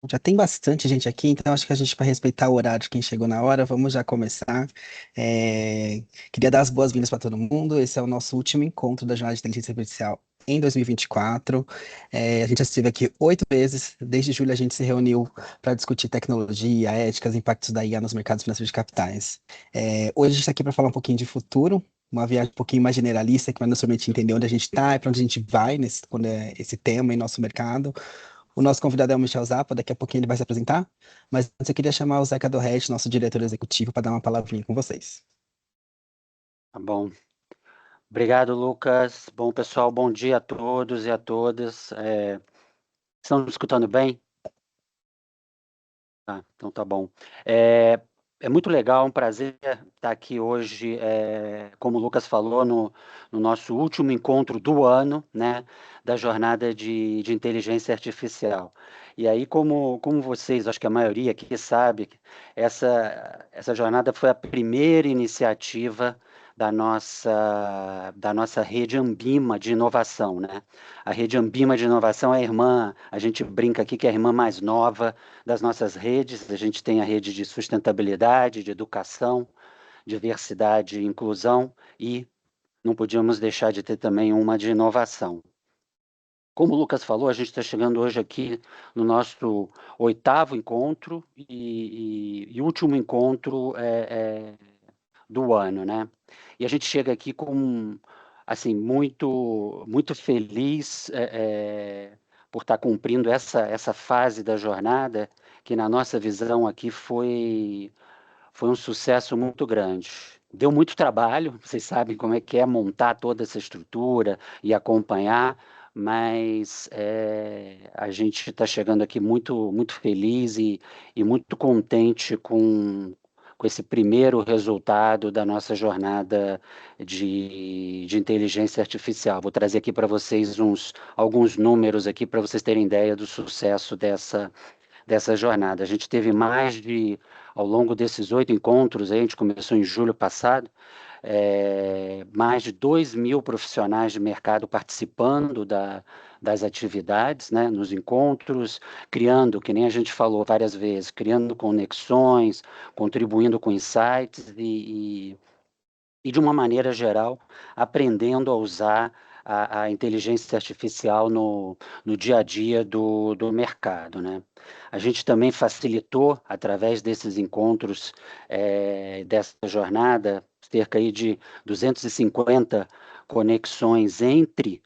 Já tem bastante gente aqui, então acho que a gente, para respeitar o horário de quem chegou na hora, vamos já começar. Queria dar as boas-vindas para todo mundo. Esse é o nosso último encontro da Jornada de Inteligência Artificial em 2024. A gente já esteve aqui 8 vezes. Desde julho a gente se reuniu para discutir tecnologia, ética, os impactos da IA nos mercados financeiros de capitais. Hoje a gente está aqui para falar um pouquinho de futuro. Uma viagem um pouquinho mais generalista, que vai nos permitir entender onde a gente está e para onde a gente vai quando é esse tema em nosso mercado. O nosso convidado é o Michel Zappa, daqui a pouquinho ele vai se apresentar, mas antes eu queria chamar o Zeca Dorretti, nosso diretor executivo, para dar uma palavrinha com vocês. Tá bom. Obrigado, Lucas. Bom, pessoal, bom dia a todos e a todas. Estão me escutando bem? Então tá bom. É, é muito legal, um prazer estar aqui hoje, como o Lucas falou, no nosso último encontro do ano, né, da jornada de inteligência artificial. E aí, como vocês, acho que a maioria aqui sabe, essa jornada foi a primeira iniciativa da nossa rede Ambima de inovação, né? A rede Ambima de inovação é a irmã, a gente brinca aqui que é a irmã mais nova das nossas redes. A gente tem a rede de sustentabilidade, de educação, diversidade e inclusão, e não podíamos deixar de ter também uma de inovação. Como o Lucas falou, a gente está chegando hoje aqui no nosso oitavo encontro e último encontro do ano, né? E a gente chega aqui com, assim, muito feliz por estar cumprindo essa fase da jornada, que na nossa visão aqui foi um sucesso muito grande. Deu muito trabalho, vocês sabem como é que é montar toda essa estrutura e acompanhar, mas a gente está chegando aqui muito feliz e muito contente com esse primeiro resultado da nossa jornada de inteligência artificial. Vou trazer aqui para vocês alguns números aqui para vocês terem ideia do sucesso dessa jornada. A gente teve ao longo desses 8 encontros, aí, a gente começou em julho passado, mais de 2.000 profissionais de mercado participando das atividades, né, nos encontros, criando, que nem a gente falou várias vezes, criando conexões, contribuindo com insights e de uma maneira geral, aprendendo a usar a inteligência artificial no dia a dia do mercado, né? A gente também facilitou, através desses encontros, dessa jornada, cerca aí de 250 conexões entre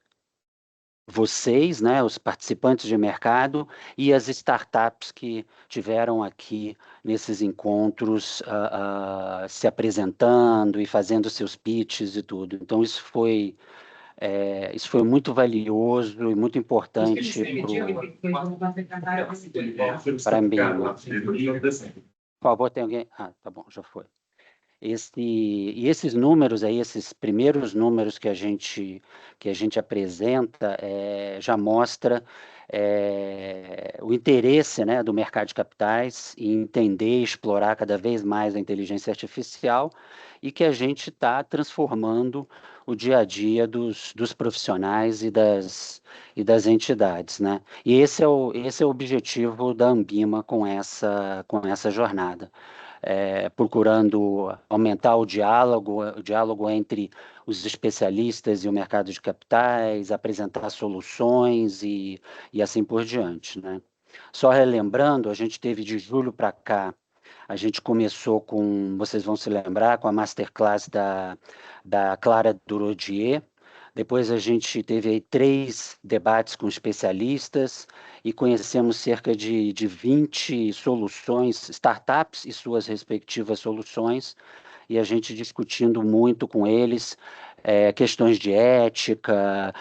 vocês, né, os participantes de mercado e as startups que tiveram aqui nesses encontros se apresentando e fazendo seus pitches e tudo. Então isso foi muito valioso e muito importante para mim. Por favor, tem alguém? Ah, tá bom, já foi. E esses números aí, esses primeiros números que a gente apresenta, já mostra o interesse, né, do mercado de capitais em entender e explorar cada vez mais a inteligência artificial e que a gente está transformando o dia a dia dos profissionais e das entidades, né? E esse é o objetivo da Ambima com essa jornada, procurando aumentar o diálogo entre os especialistas e o mercado de capitais, apresentar soluções e assim por diante, né? Só relembrando, a gente teve de julho para cá, a gente começou com, vocês vão se lembrar, com a masterclass da Clara Durodier. Depois a gente teve aí 3 debates com especialistas e conhecemos cerca de 20 soluções, startups e suas respectivas soluções, e a gente discutindo muito com eles questões de ética,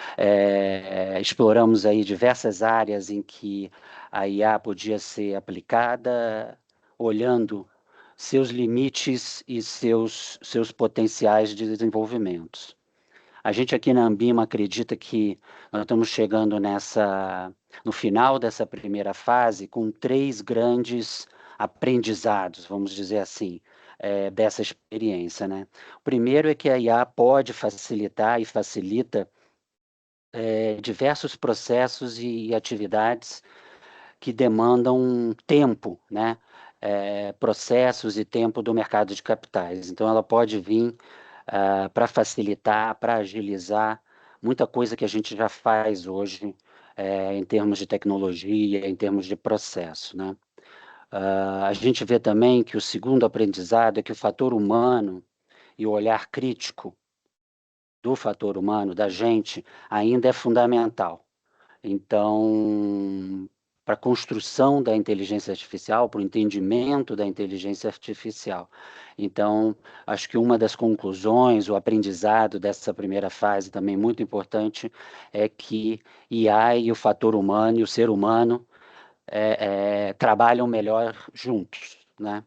exploramos aí diversas áreas em que a IA podia ser aplicada, olhando seus limites e seus potenciais de desenvolvimento. A gente aqui na Ambima acredita que nós estamos chegando no final dessa primeira fase com 3 grandes aprendizados, vamos dizer assim, dessa experiência, né? O primeiro é que a IA pode facilitar e facilita diversos processos e atividades que demandam tempo, né? Processos e tempo do mercado de capitais. Então, ela pode vir para facilitar, para agilizar muita coisa que a gente já faz hoje em termos de tecnologia, em termos de processo, né? A gente vê também que o segundo aprendizado é que o fator humano e o olhar crítico do fator humano, da gente, ainda é fundamental. Então, para a construção da inteligência artificial, para o entendimento da inteligência artificial. Então, acho que uma das conclusões, o aprendizado dessa primeira fase também muito importante, é que IA e o fator humano e o ser humano trabalham melhor juntos, né?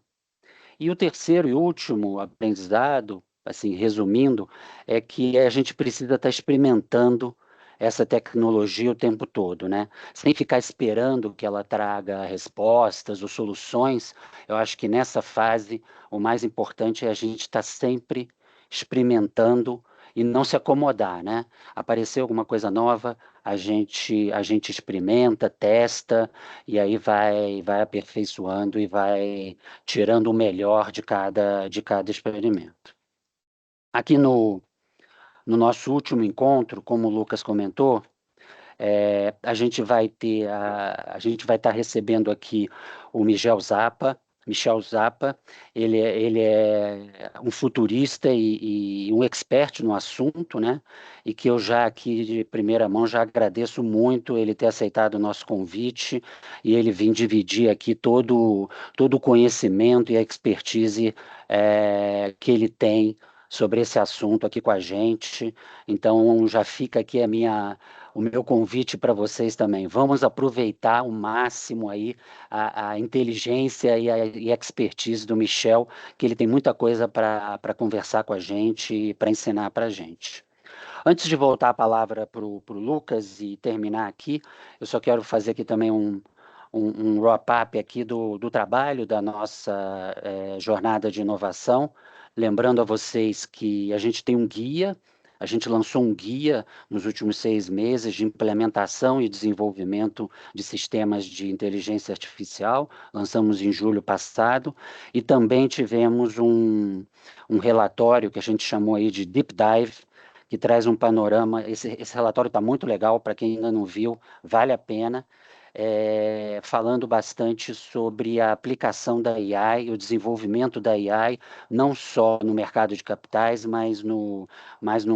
E o terceiro e último aprendizado, assim, resumindo, é que a gente precisa estar experimentando essa tecnologia o tempo todo, né? Sem ficar esperando que ela traga respostas ou soluções. Eu acho que nessa fase o mais importante é a gente estar sempre experimentando e não se acomodar, né? Apareceu alguma coisa nova, a gente experimenta, testa e aí vai aperfeiçoando e vai tirando o melhor de cada experimento. Aqui no nosso último encontro, como o Lucas comentou, a gente vai estar recebendo aqui o Michel Zappa, ele é um futurista e um expert no assunto, né? E que eu já aqui de primeira mão já agradeço muito ele ter aceitado o nosso convite e ele vir dividir aqui todo o conhecimento e a expertise que ele tem sobre esse assunto aqui com a gente. Então já fica aqui o meu convite para vocês também. Vamos aproveitar o máximo aí a inteligência e a expertise do Michel, que ele tem muita coisa para conversar com a gente e para ensinar para a gente. Antes de voltar a palavra para o Lucas e terminar aqui, eu só quero fazer aqui também um wrap-up aqui do trabalho da nossa jornada de inovação. Lembrando a vocês que a gente tem um guia, a gente lançou um guia nos últimos 6 meses de implementação e desenvolvimento de sistemas de inteligência artificial, lançamos em julho passado, e também tivemos um relatório que a gente chamou aí de Deep Dive, que traz um panorama. Esse relatório está muito legal, para quem ainda não viu, vale a pena, falando bastante sobre a aplicação da AI, o desenvolvimento da AI, não só no mercado de capitais, mas no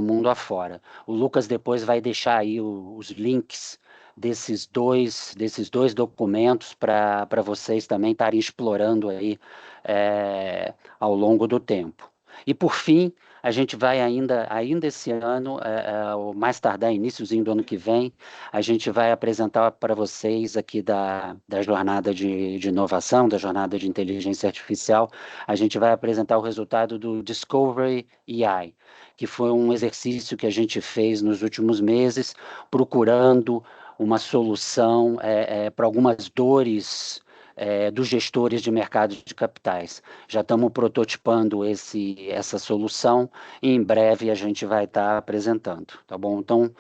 mundo afora. O Lucas depois vai deixar aí os links desses dois documentos para vocês também estarem explorando aí ao longo do tempo. E por fim, a gente vai ainda esse ano, ou mais tardar, iníciozinho do ano que vem, a gente vai apresentar para vocês aqui da jornada de inovação, da jornada de inteligência artificial, a gente vai apresentar o resultado do Discovery AI, que foi um exercício que a gente fez nos últimos meses, procurando uma solução para algumas dores dos gestores de mercado de capitais. Já estamos prototipando essa solução e em breve a gente vai estar apresentando, tá bom? Então,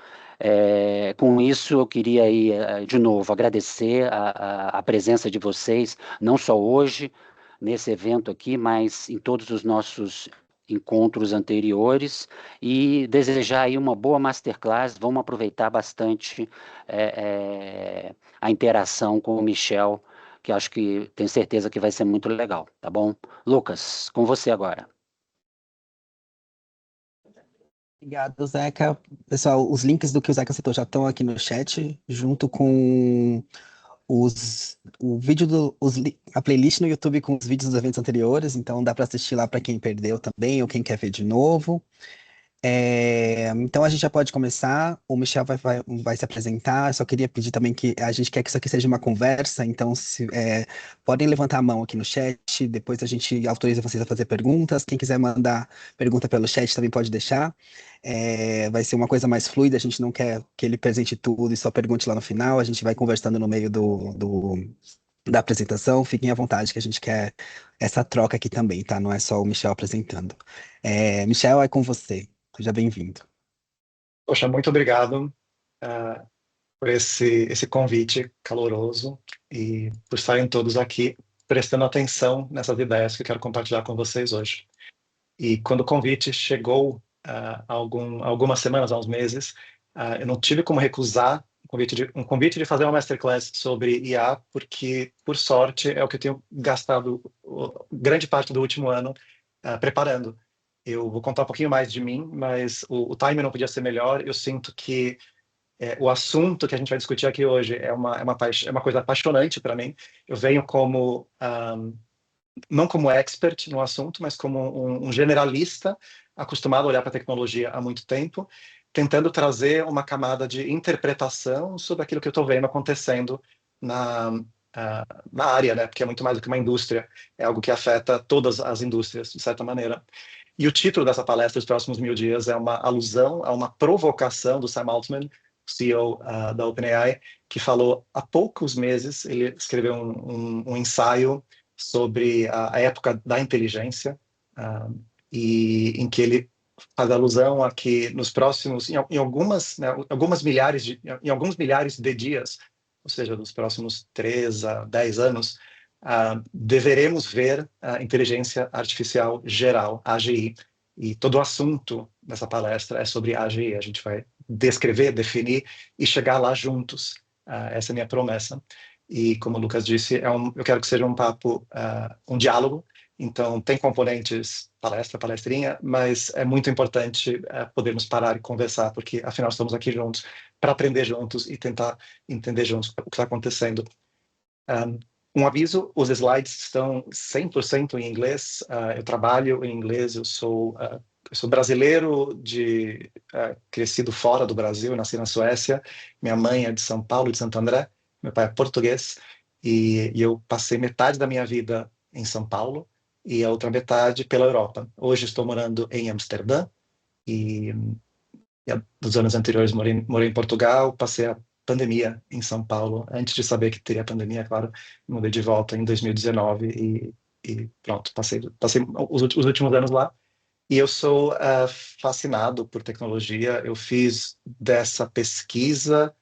com isso eu queria aí, de novo, agradecer a presença de vocês, não só hoje, nesse evento aqui, mas em todos os nossos encontros anteriores e desejar aí uma boa masterclass. Vamos aproveitar bastante a interação com o Michel, que acho que tenho certeza que vai ser muito legal, tá bom? Lucas, com você agora. Obrigado, Zeca. Pessoal, os links do que o Zeca citou já estão aqui no chat, junto com o vídeo a playlist no YouTube com os vídeos dos eventos anteriores, então dá para assistir lá para quem perdeu também ou quem quer ver de novo. Então a gente já pode começar. O Michel vai se apresentar. Eu só queria pedir também que a gente quer que isso aqui seja uma conversa, então podem levantar a mão aqui no chat. Depois a gente autoriza vocês a fazer perguntas. Quem quiser mandar pergunta pelo chat também pode deixar. Vai ser uma coisa mais fluida. A gente não quer que ele presente tudo e só pergunte lá no final. A gente vai conversando no meio da apresentação. Fiquem à vontade que a gente quer essa troca aqui também, tá? Não é só o Michel apresentando. Michel, é com você. Seja bem-vindo. Poxa, muito obrigado por esse convite caloroso. e por estarem todos aqui prestando atenção nessas ideias que eu quero compartilhar com vocês hoje. E quando o convite chegou há algumas semanas, há uns meses, eu não tive como recusar um convite de fazer uma masterclass sobre IA, porque, por sorte, é o que eu tenho gastado grande parte do último ano preparando. Eu vou contar um pouquinho mais de mim, mas o timing não podia ser melhor. Eu sinto que o assunto que a gente vai discutir aqui hoje é uma coisa apaixonante para mim. Eu venho como não como expert no assunto, mas como um generalista acostumado a olhar para a tecnologia há muito tempo, tentando trazer uma camada de interpretação sobre aquilo que eu estou vendo acontecendo na área, né? Porque é muito mais do que uma indústria, é algo que afeta todas as indústrias, de certa maneira. E o título dessa palestra, Os Próximos 1000 Dias, é uma alusão a uma provocação do Sam Altman, CEO da OpenAI, que falou há poucos meses, ele escreveu um ensaio sobre a época da inteligência, e em que ele faz alusão a que nos próximos, em algumas, né, em alguns milhares de dias, ou seja, nos próximos 3 a 10 anos, deveremos ver a inteligência artificial geral, AGI, e todo o assunto dessa palestra é sobre AGI. A gente vai descrever, definir e chegar lá juntos. Essa é a minha promessa. E, como o Lucas disse, eu quero que seja um papo, um diálogo. Então, tem componentes palestrinha, mas é muito importante podermos parar e conversar, porque, afinal, estamos aqui juntos para aprender juntos e tentar entender juntos o que está acontecendo. Um aviso, os slides estão 100% em inglês. Eu trabalho em inglês, eu sou brasileiro, crescido fora do Brasil, nasci na Suécia. Minha mãe é de São Paulo, de Santo André. Meu pai é português. E eu passei metade da minha vida em São Paulo e a outra metade pela Europa. Hoje estou morando em Amsterdã e nos anos anteriores morei em Portugal, passei a pandemia em São Paulo, antes de saber que teria pandemia, claro, mudei de volta em 2019 e pronto, passei os últimos anos lá. E eu sou fascinado por tecnologia. Eu fiz dessa pesquisa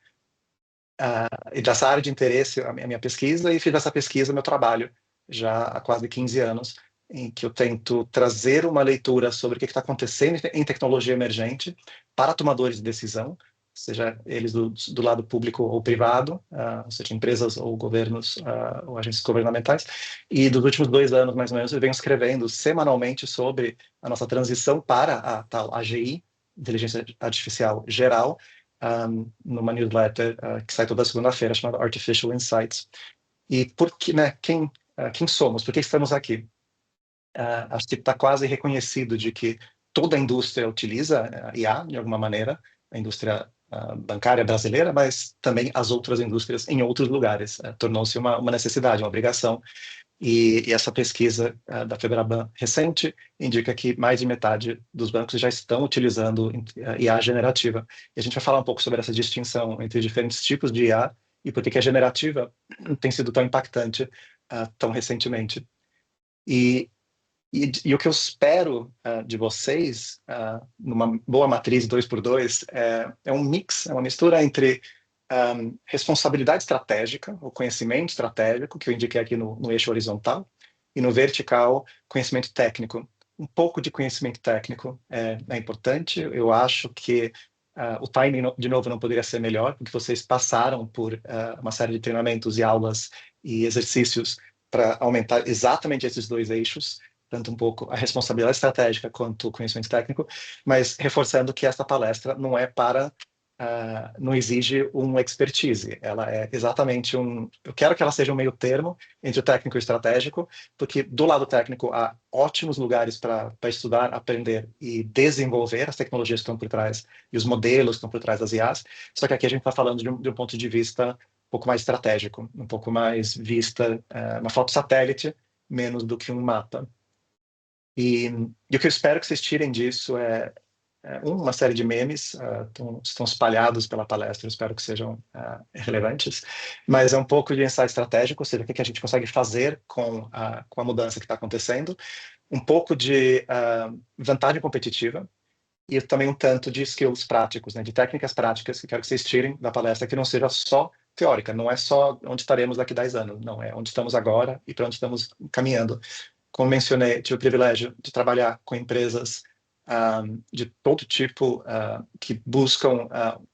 e dessa área de interesse a minha pesquisa, e fiz dessa pesquisa meu trabalho já há quase 15 anos, em que eu tento trazer uma leitura sobre o que está acontecendo em tecnologia emergente para tomadores de decisão, seja eles do lado público ou privado, seja empresas ou governos ou agências governamentais. E dos últimos 2 anos, mais ou menos, eu venho escrevendo semanalmente sobre a nossa transição para a tal AGI, Inteligência Artificial Geral, numa newsletter que sai toda segunda-feira, chamada Artificial Insights. E por que, né, quem somos? Por que estamos aqui? Acho que está quase reconhecido de que toda a indústria utiliza IA de alguma maneira, a indústria bancária brasileira, mas também as outras indústrias em outros lugares. Tornou-se uma necessidade, uma obrigação. E essa pesquisa da Febraban recente indica que mais de metade dos bancos já estão utilizando IA generativa. E a gente vai falar um pouco sobre essa distinção entre diferentes tipos de IA e por que a generativa tem sido tão impactante tão recentemente. E o que eu espero de vocês, numa boa matriz 2x2, é um mix, é uma mistura entre responsabilidade estratégica, o conhecimento estratégico, que eu indiquei aqui no eixo horizontal, e no vertical, conhecimento técnico. Um pouco de conhecimento técnico é importante. Eu acho que o timing, de novo, não poderia ser melhor, porque vocês passaram por uma série de treinamentos e aulas e exercícios para aumentar exatamente esses 2 eixos, tanto um pouco a responsabilidade estratégica quanto o conhecimento técnico, mas reforçando que esta palestra não é para não exige uma expertise. Ela é exatamente eu quero que ela seja um meio termo entre o técnico e o estratégico, porque do lado técnico há ótimos lugares para estudar, aprender e desenvolver as tecnologias que estão por trás e os modelos que estão por trás das IAs, só que aqui a gente está falando de um ponto de vista um pouco mais estratégico, um pouco mais vista, uma foto satélite, menos do que um mapa. E o que eu espero que vocês tirem disso é uma série de memes estão espalhados pela palestra, eu espero que sejam relevantes, mas é um pouco de ensaio estratégico, ou seja, o que a gente consegue fazer com a mudança que está acontecendo, um pouco de vantagem competitiva e também um tanto de skills práticos, né, de técnicas práticas que quero que vocês tirem da palestra, que não seja só teórica, não é só onde estaremos daqui a 10 anos, não, é onde estamos agora e para onde estamos caminhando. Como mencionei, tive o privilégio de trabalhar com empresas de todo tipo que buscam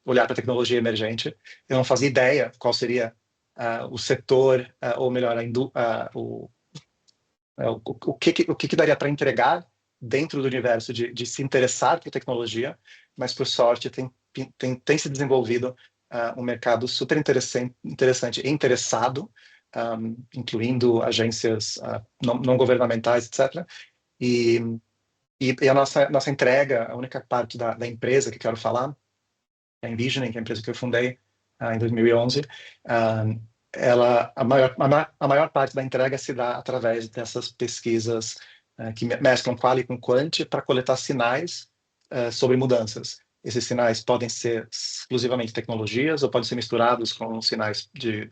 olhar para a tecnologia emergente. Eu não fazia ideia qual seria o setor, ou melhor, o que daria para entregar dentro do universo de se interessar por tecnologia, mas, por sorte, tem se desenvolvido um mercado super interessante e interessado, incluindo agências não governamentais, etc. E a nossa entrega, a única parte da empresa que quero falar, é a Envisioning, que é a empresa que eu fundei em 2011, a maior parte da entrega se dá através dessas pesquisas que mesclam quali com quant para coletar sinais sobre mudanças. Esses sinais podem ser exclusivamente tecnologias ou podem ser misturados com sinais de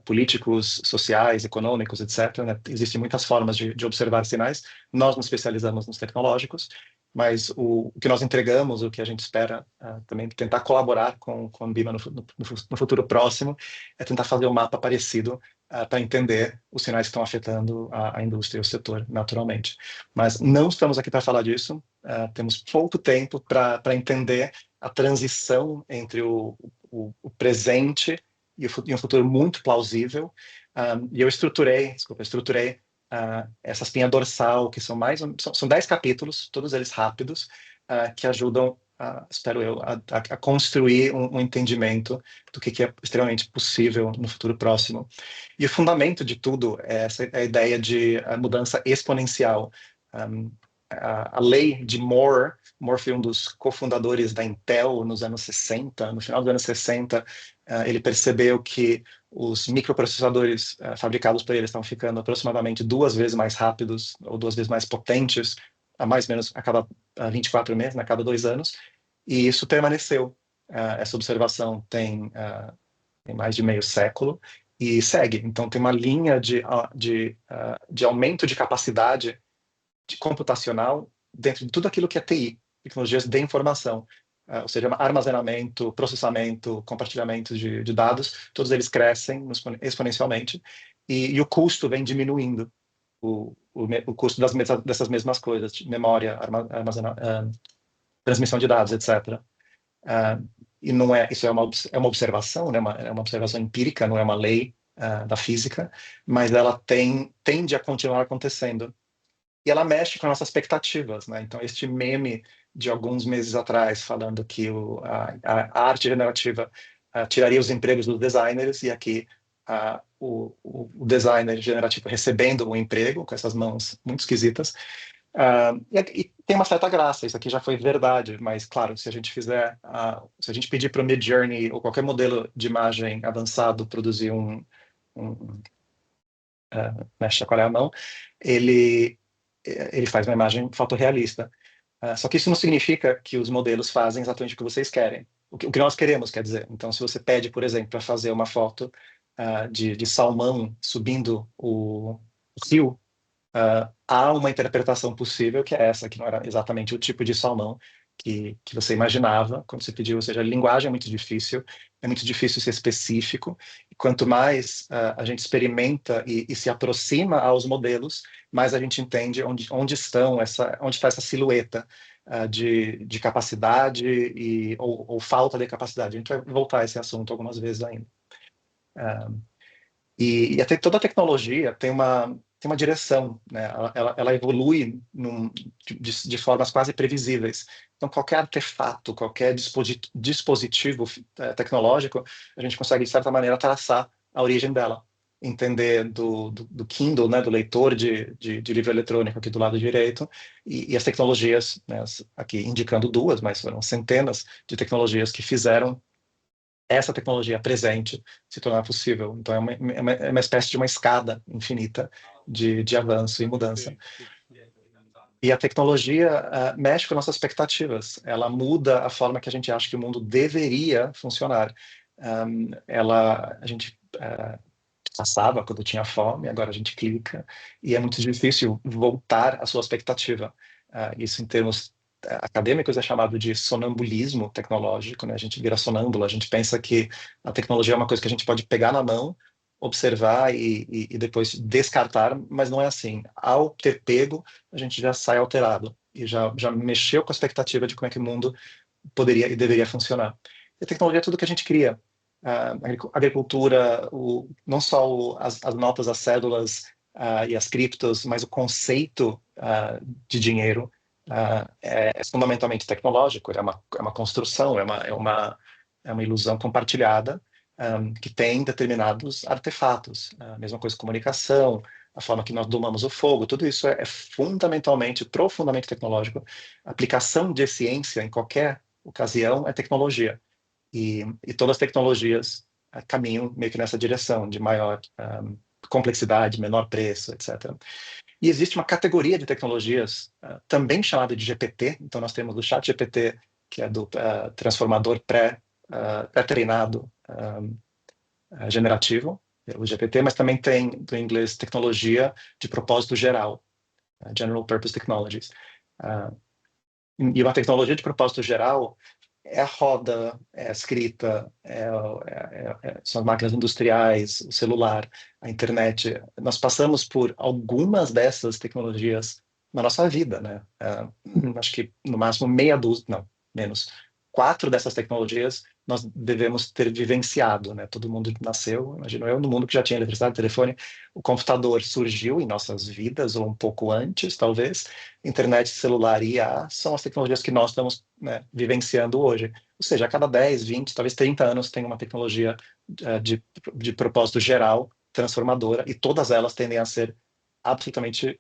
políticos, sociais, econômicos, etc. Né? Existem muitas formas de observar sinais. Nós nos especializamos nos tecnológicos, mas o que nós entregamos, o que a gente espera também tentar colaborar com a Ambima no futuro próximo, é tentar fazer um mapa parecido para entender os sinais que estão afetando a indústria e o setor naturalmente. Mas não estamos aqui para falar disso, temos pouco tempo para entender a transição entre o presente e um futuro muito plausível. E eu estruturei essa espinha dorsal, que são 10 capítulos, todos eles rápidos, que ajudam, espero eu, a construir um entendimento do que é extremamente possível no futuro próximo. E o fundamento de tudo é a ideia de mudança exponencial. A lei de Moore foi um dos cofundadores da Intel nos anos 60, no final dos anos 60, ele percebeu que os microprocessadores fabricados por ele estão ficando aproximadamente 2 vezes mais rápidos ou 2 vezes mais potentes, mais ou menos a cada 24 meses, né, a cada 2 anos, e isso permaneceu. Essa observação tem mais de meio século e segue. Então, tem uma linha de aumento de capacidade computacional dentro de tudo aquilo que é TI, tecnologias de informação. Ou seja, armazenamento, processamento, compartilhamento de dados, todos eles crescem exponencialmente e o custo vem diminuindo, o custo dessas mesmas coisas, de memória, transmissão de dados, etc. E não isso é uma observação, né? É uma observação empírica, não é uma lei da física, mas ela tende a continuar acontecendo. E ela mexe com nossas expectativas, né? Então, este meme de alguns meses atrás, falando que a arte generativa tiraria os empregos dos designers, e aqui o designer generativo recebendo um emprego, com essas mãos muito esquisitas. E tem uma certa graça, isso aqui já foi verdade, mas, claro, se a gente pedir para o Midjourney ou qualquer modelo de imagem avançado produzir mexe qual é a mão, ele faz uma imagem fotorrealista. Só que isso não significa que os modelos fazem exatamente o que vocês querem. O que nós queremos, quer dizer. Então, se você pede, por exemplo, para fazer uma foto de salmão subindo o rio, há uma interpretação possível que é essa, que não era exatamente o tipo de salmão que você imaginava quando você pediu. Ou seja, a linguagem é muito difícil ser específico, e quanto mais a gente experimenta e se aproxima aos modelos, mais a gente entende onde está essa silhueta de capacidade ou falta de capacidade. A gente vai voltar a esse assunto algumas vezes ainda. E até toda a tecnologia tem uma direção, né? Ela evolui de formas quase previsíveis. Então, qualquer artefato, qualquer dispositivo tecnológico, a gente consegue, de certa maneira, traçar a origem dela. Entender do Kindle, né, do leitor de livro eletrônico aqui do lado direito, e as tecnologias, né, aqui indicando 2, mas foram centenas de tecnologias que fizeram essa tecnologia presente se tornar possível. Então, é uma espécie de uma escada infinita de avanço e mudança. E a tecnologia mexe com nossas expectativas. Ela muda a forma que a gente acha que o mundo deveria funcionar. A gente passava quando tinha fome, agora a gente clica, e é muito difícil voltar à sua expectativa. Isso em termos acadêmicos é chamado de sonambulismo tecnológico, né? A gente vira sonâmbulo, a gente pensa que a tecnologia é uma coisa que a gente pode pegar na mão, observar e depois descartar, mas não é assim. Ao ter pego, a gente já sai alterado e já mexeu com a expectativa de como é que o mundo poderia e deveria funcionar. E a tecnologia é tudo que a gente cria. A agricultura, não só as notas, as cédulas e as criptos, mas o conceito de dinheiro é fundamentalmente tecnológico, é uma construção, é uma ilusão compartilhada que tem determinados artefatos. A mesma coisa com comunicação, a forma que nós domamos o fogo, tudo isso é fundamentalmente, profundamente tecnológico. A aplicação de ciência em qualquer ocasião é tecnologia. E todas as tecnologias caminham meio que nessa direção, de maior complexidade, menor preço, etc. E existe uma categoria de tecnologias também chamada de GPT. Então, nós temos o ChatGPT, que é do transformador pré-treinado generativo, o GPT, mas também tem, do inglês, tecnologia de propósito geral, General Purpose Technologies. E uma tecnologia de propósito geral é a roda, é a escrita, são as máquinas industriais, o celular, a internet. Nós passamos por algumas dessas tecnologias na nossa vida, né? Acho que no máximo meia dúzia, não, menos. 4 dessas tecnologias nós devemos ter vivenciado, né? Todo mundo nasceu, imagino eu, no mundo que já tinha eletricidade, telefone. O computador surgiu em nossas vidas, ou um pouco antes, talvez. Internet, celular e IA são as tecnologias que nós estamos, né, vivenciando hoje. Ou seja, a cada 10, 20, talvez 30 anos tem uma tecnologia de propósito geral, transformadora, e todas elas tendem a ser absolutamente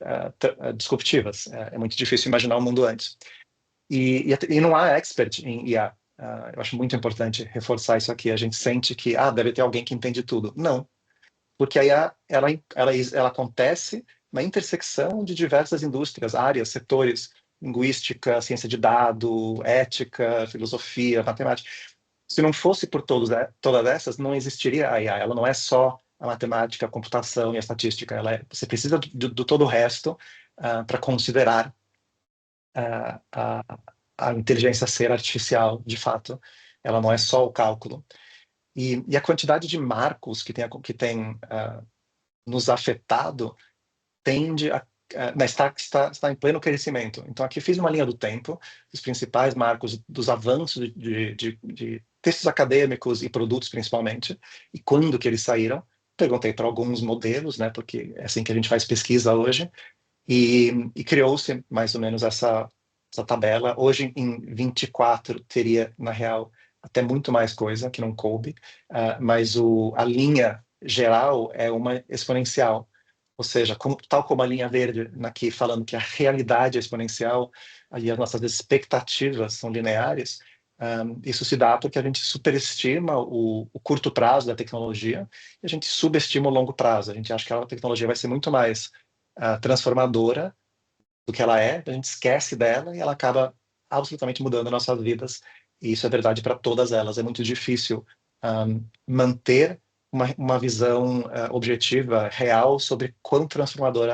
disruptivas. É muito difícil imaginar um mundo antes. E não há expert em IA. Eu acho muito importante reforçar isso aqui. A gente sente que deve ter alguém que entende tudo. Não, porque a IA ela acontece na intersecção de diversas indústrias, áreas, setores, linguística, ciência de dado, ética, filosofia, matemática. Se não fosse por todas essas, não existiria a IA. Ela não é só a matemática, a computação e a estatística. Você precisa do todo o resto para considerar a inteligência ser artificial, de fato. Ela não é só o cálculo. E a quantidade de marcos que tem nos afetado tende a está em pleno crescimento. Então, aqui fiz uma linha do tempo, os principais marcos dos avanços de textos acadêmicos e produtos, principalmente, e quando que eles saíram. Perguntei para alguns modelos, né, porque é assim que a gente faz pesquisa hoje, e criou-se mais ou menos essa tabela. Hoje, em 24, teria, na real, até muito mais coisa que não coube, mas a linha geral é uma exponencial. Ou seja, tal como a linha verde aqui falando que a realidade é exponencial e as nossas expectativas são lineares, isso se dá porque a gente superestima o curto prazo da tecnologia e a gente subestima o longo prazo. A gente acha que a tecnologia vai ser muito mais transformadora do que ela é, a gente esquece dela e ela acaba absolutamente mudando nossas vidas. E isso é verdade para todas elas. É muito difícil manter uma visão objetiva, real, sobre quão transformadora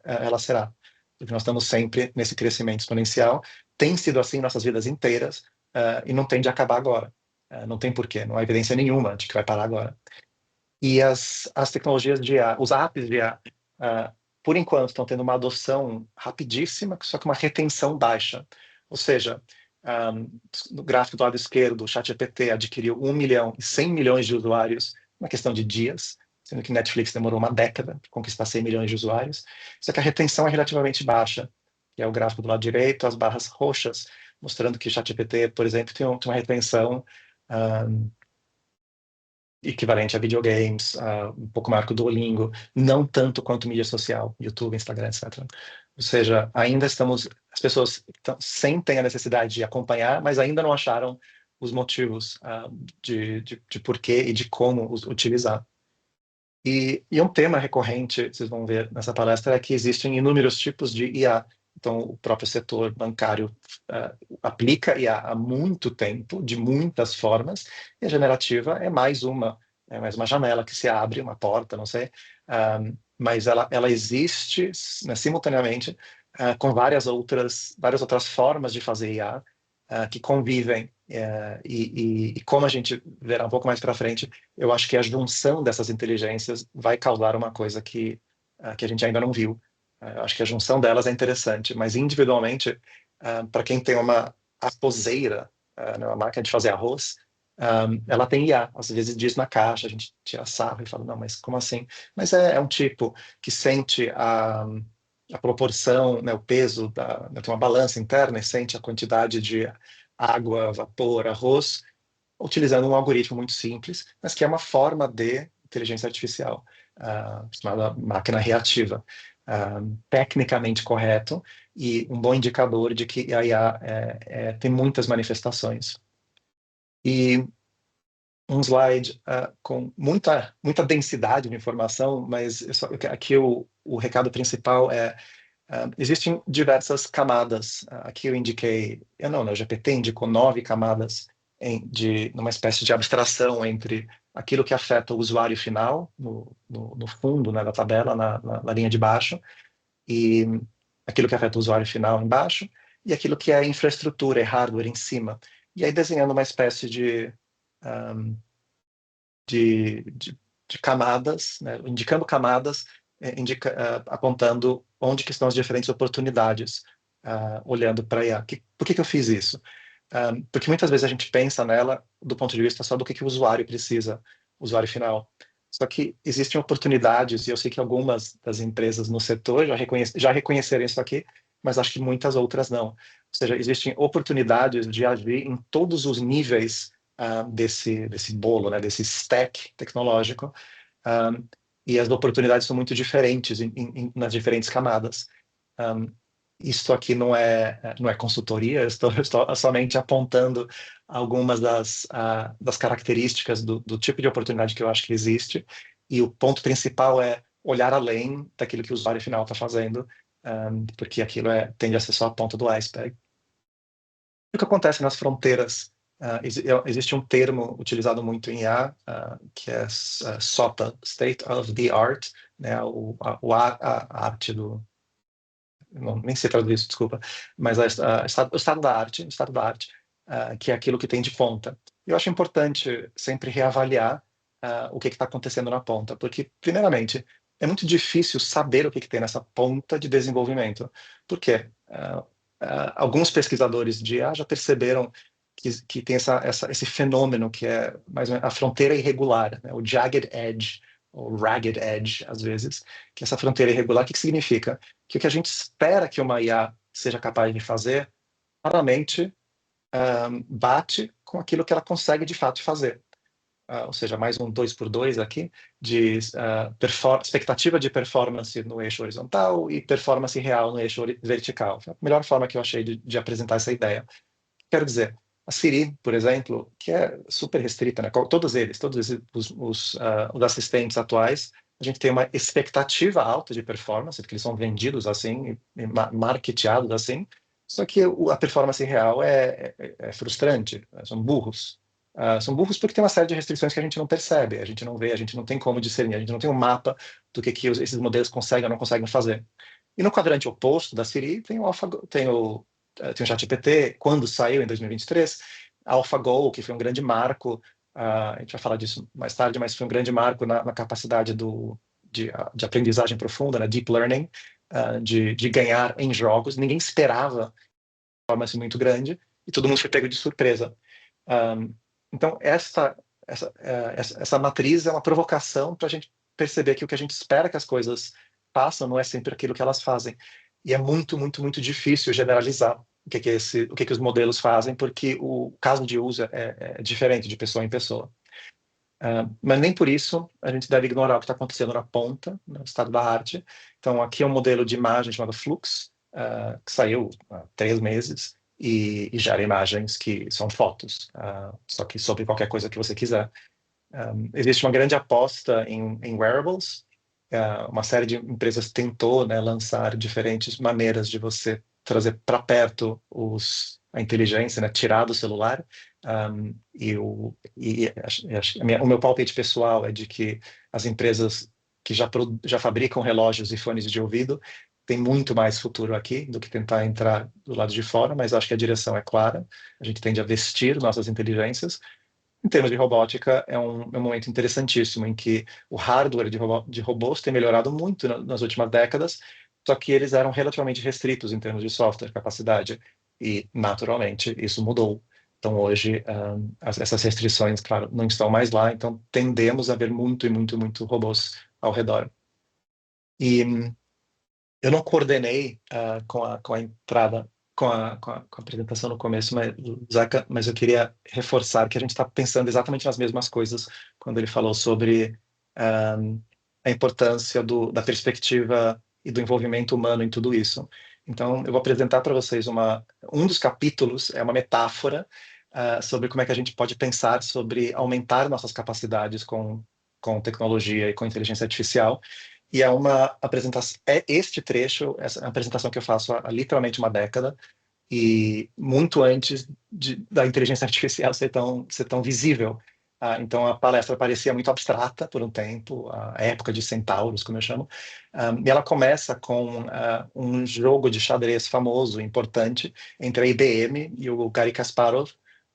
ela será. Porque nós estamos sempre nesse crescimento exponencial. Tem sido assim nossas vidas inteiras e não tem de acabar agora. Não tem porquê, não há evidência nenhuma de que vai parar agora. E as tecnologias de IA, os apps de IA, por enquanto, estão tendo uma adoção rapidíssima, só que uma retenção baixa. Ou seja, no gráfico do lado esquerdo, o ChatGPT adquiriu 1 milhão e 100 milhões de usuários na questão de dias, sendo que Netflix demorou uma década para conquistar 100 milhões de usuários. Só que a retenção é relativamente baixa, que é o gráfico do lado direito, as barras roxas, mostrando que o ChatGPT, por exemplo, tem uma retenção equivalente a videogames, um pouco maior que o Duolingo, não tanto quanto mídia social, YouTube, Instagram, etc. Ou seja, ainda as pessoas sentem a necessidade de acompanhar, mas ainda não acharam os motivos de porquê e de como utilizar. E um tema recorrente, vocês vão ver nessa palestra, é que existem inúmeros tipos de IA. Então, o próprio setor bancário aplica IA há muito tempo, de muitas formas, e a generativa é mais uma janela que se abre, uma porta, não sei, mas ela existe, né, simultaneamente com várias outras formas de fazer IA que convivem. E como a gente verá um pouco mais para frente, eu acho que a junção dessas inteligências vai causar uma coisa que a gente ainda não viu. Eu acho que a junção delas é interessante, mas individualmente, para quem tem uma arrozeira, uma máquina de fazer arroz, ela tem IA. Às vezes diz na caixa, a gente tira sarro e fala, não, mas como assim? Mas é um tipo que sente a proporção, né, o peso, tem uma balança interna e sente a quantidade de água, vapor, arroz, utilizando um algoritmo muito simples, mas que é uma forma de inteligência artificial, chamada máquina reativa, tecnicamente correto e um bom indicador de que a IA tem muitas manifestações. E um slide com muita densidade de informação, mas aqui o recado principal é existem diversas camadas. Aqui eu indiquei, o GPT indicou 9 camadas numa espécie de abstração entre aquilo que afeta o usuário final, no fundo, né, da tabela, na linha de baixo, e aquilo que afeta o usuário final embaixo, e aquilo que é infraestrutura e hardware em cima. E aí desenhando uma espécie de camadas, né, indicando camadas, apontando onde que estão as diferentes oportunidades, olhando para a IA. Por que eu fiz isso? Porque muitas vezes a gente pensa nela do ponto de vista só do que o usuário precisa, o usuário final. Só que existem oportunidades, e eu sei que algumas das empresas no setor já reconheceram isso aqui, mas acho que muitas outras não. Ou seja, existem oportunidades de agir em todos os níveis desse bolo, né, desse stack tecnológico, e as oportunidades são muito diferentes nas diferentes camadas. Isso aqui não é consultoria, eu estou somente apontando algumas das características do tipo de oportunidade que eu acho que existe, e o ponto principal é olhar além daquilo que o usuário final está fazendo, porque aquilo tende a ser só a ponta do iceberg. O que acontece nas fronteiras? Existe um termo utilizado muito em IA, que é SOTA, State of the Art, né, a arte do... Não, nem sei traduzir isso, desculpa, mas o estado da arte, que é aquilo que tem de ponta. Eu acho importante sempre reavaliar o que está acontecendo na ponta, porque, primeiramente, é muito difícil saber o que tem nessa ponta de desenvolvimento. Por quê? Alguns pesquisadores de IA já perceberam que tem esse fenômeno que é mais ou menos a fronteira irregular, né? O jagged edge, ou ragged edge, às vezes, que essa fronteira irregular, o que significa? Que o que a gente espera que uma IA seja capaz de fazer, raramente bate com aquilo que ela consegue de fato fazer. Ou seja, mais um 2x2 aqui, de expectativa de performance no eixo horizontal e performance real no eixo vertical. Foi a melhor forma que eu achei de apresentar essa ideia. Quero dizer, a Siri, por exemplo, que é super restrita, né? Todos os assistentes atuais, a gente tem uma expectativa alta de performance, porque eles são vendidos assim, e marketeados assim, só que a performance real é frustrante, são burros. São burros porque tem uma série de restrições que a gente não percebe, a gente não vê, a gente não tem como discernir, a gente não tem um mapa do que esses modelos conseguem ou não conseguem fazer. E no quadrante oposto da Siri tem o ChatGPT, quando saiu em 2023, AlphaGo, que foi um grande marco, a gente vai falar disso mais tarde, mas foi um grande marco na capacidade de aprendizagem profunda, né, deep learning, de ganhar em jogos. Ninguém esperava uma performance muito grande e todo mundo foi pego de surpresa. Então, essa matriz é uma provocação para a gente perceber que o que a gente espera que as coisas façam não é sempre aquilo que elas fazem. E é muito, muito, muito difícil generalizar o que os modelos fazem, porque o caso de uso é diferente de pessoa em pessoa. Mas nem por isso a gente deve ignorar o que está acontecendo na ponta, no estado da arte. Então, aqui é um modelo de imagem chamado Flux, que saiu há 3 meses, e gera imagens que são fotos, só que sobre qualquer coisa que você quiser. Existe uma grande aposta em wearables. Uma série de empresas tentou, né, lançar diferentes maneiras de você trazer para perto a inteligência, né, tirar do celular. O meu palpite pessoal é de que as empresas que já fabricam relógios e fones de ouvido tem muito mais futuro aqui do que tentar entrar do lado de fora, mas acho que a direção é clara. A gente tende a vestir nossas inteligências. Em termos de robótica, é um momento interessantíssimo em que o hardware de robôs tem melhorado muito nas últimas décadas, só que eles eram relativamente restritos em termos de software, capacidade, e, naturalmente, isso mudou. Então, hoje, essas restrições, claro, não estão mais lá, então tendemos a ver muito e muito, muito robôs ao redor. E eu não coordenei com a entrada, com a apresentação no começo, Zeca, mas eu queria reforçar que a gente está pensando exatamente nas mesmas coisas quando ele falou sobre a importância da perspectiva e do envolvimento humano em tudo isso. Então, eu vou apresentar para vocês um dos capítulos, é uma metáfora sobre como é que a gente pode pensar sobre aumentar nossas capacidades com tecnologia e com inteligência artificial. E é uma apresentação, este trecho, essa apresentação que eu faço há literalmente uma década, e muito antes da inteligência artificial ser tão visível. Então a palestra parecia muito abstrata por um tempo, a época de centauros, como eu chamo, e ela começa com um jogo de xadrez famoso, importante, entre a IBM e o Garry Kasparov,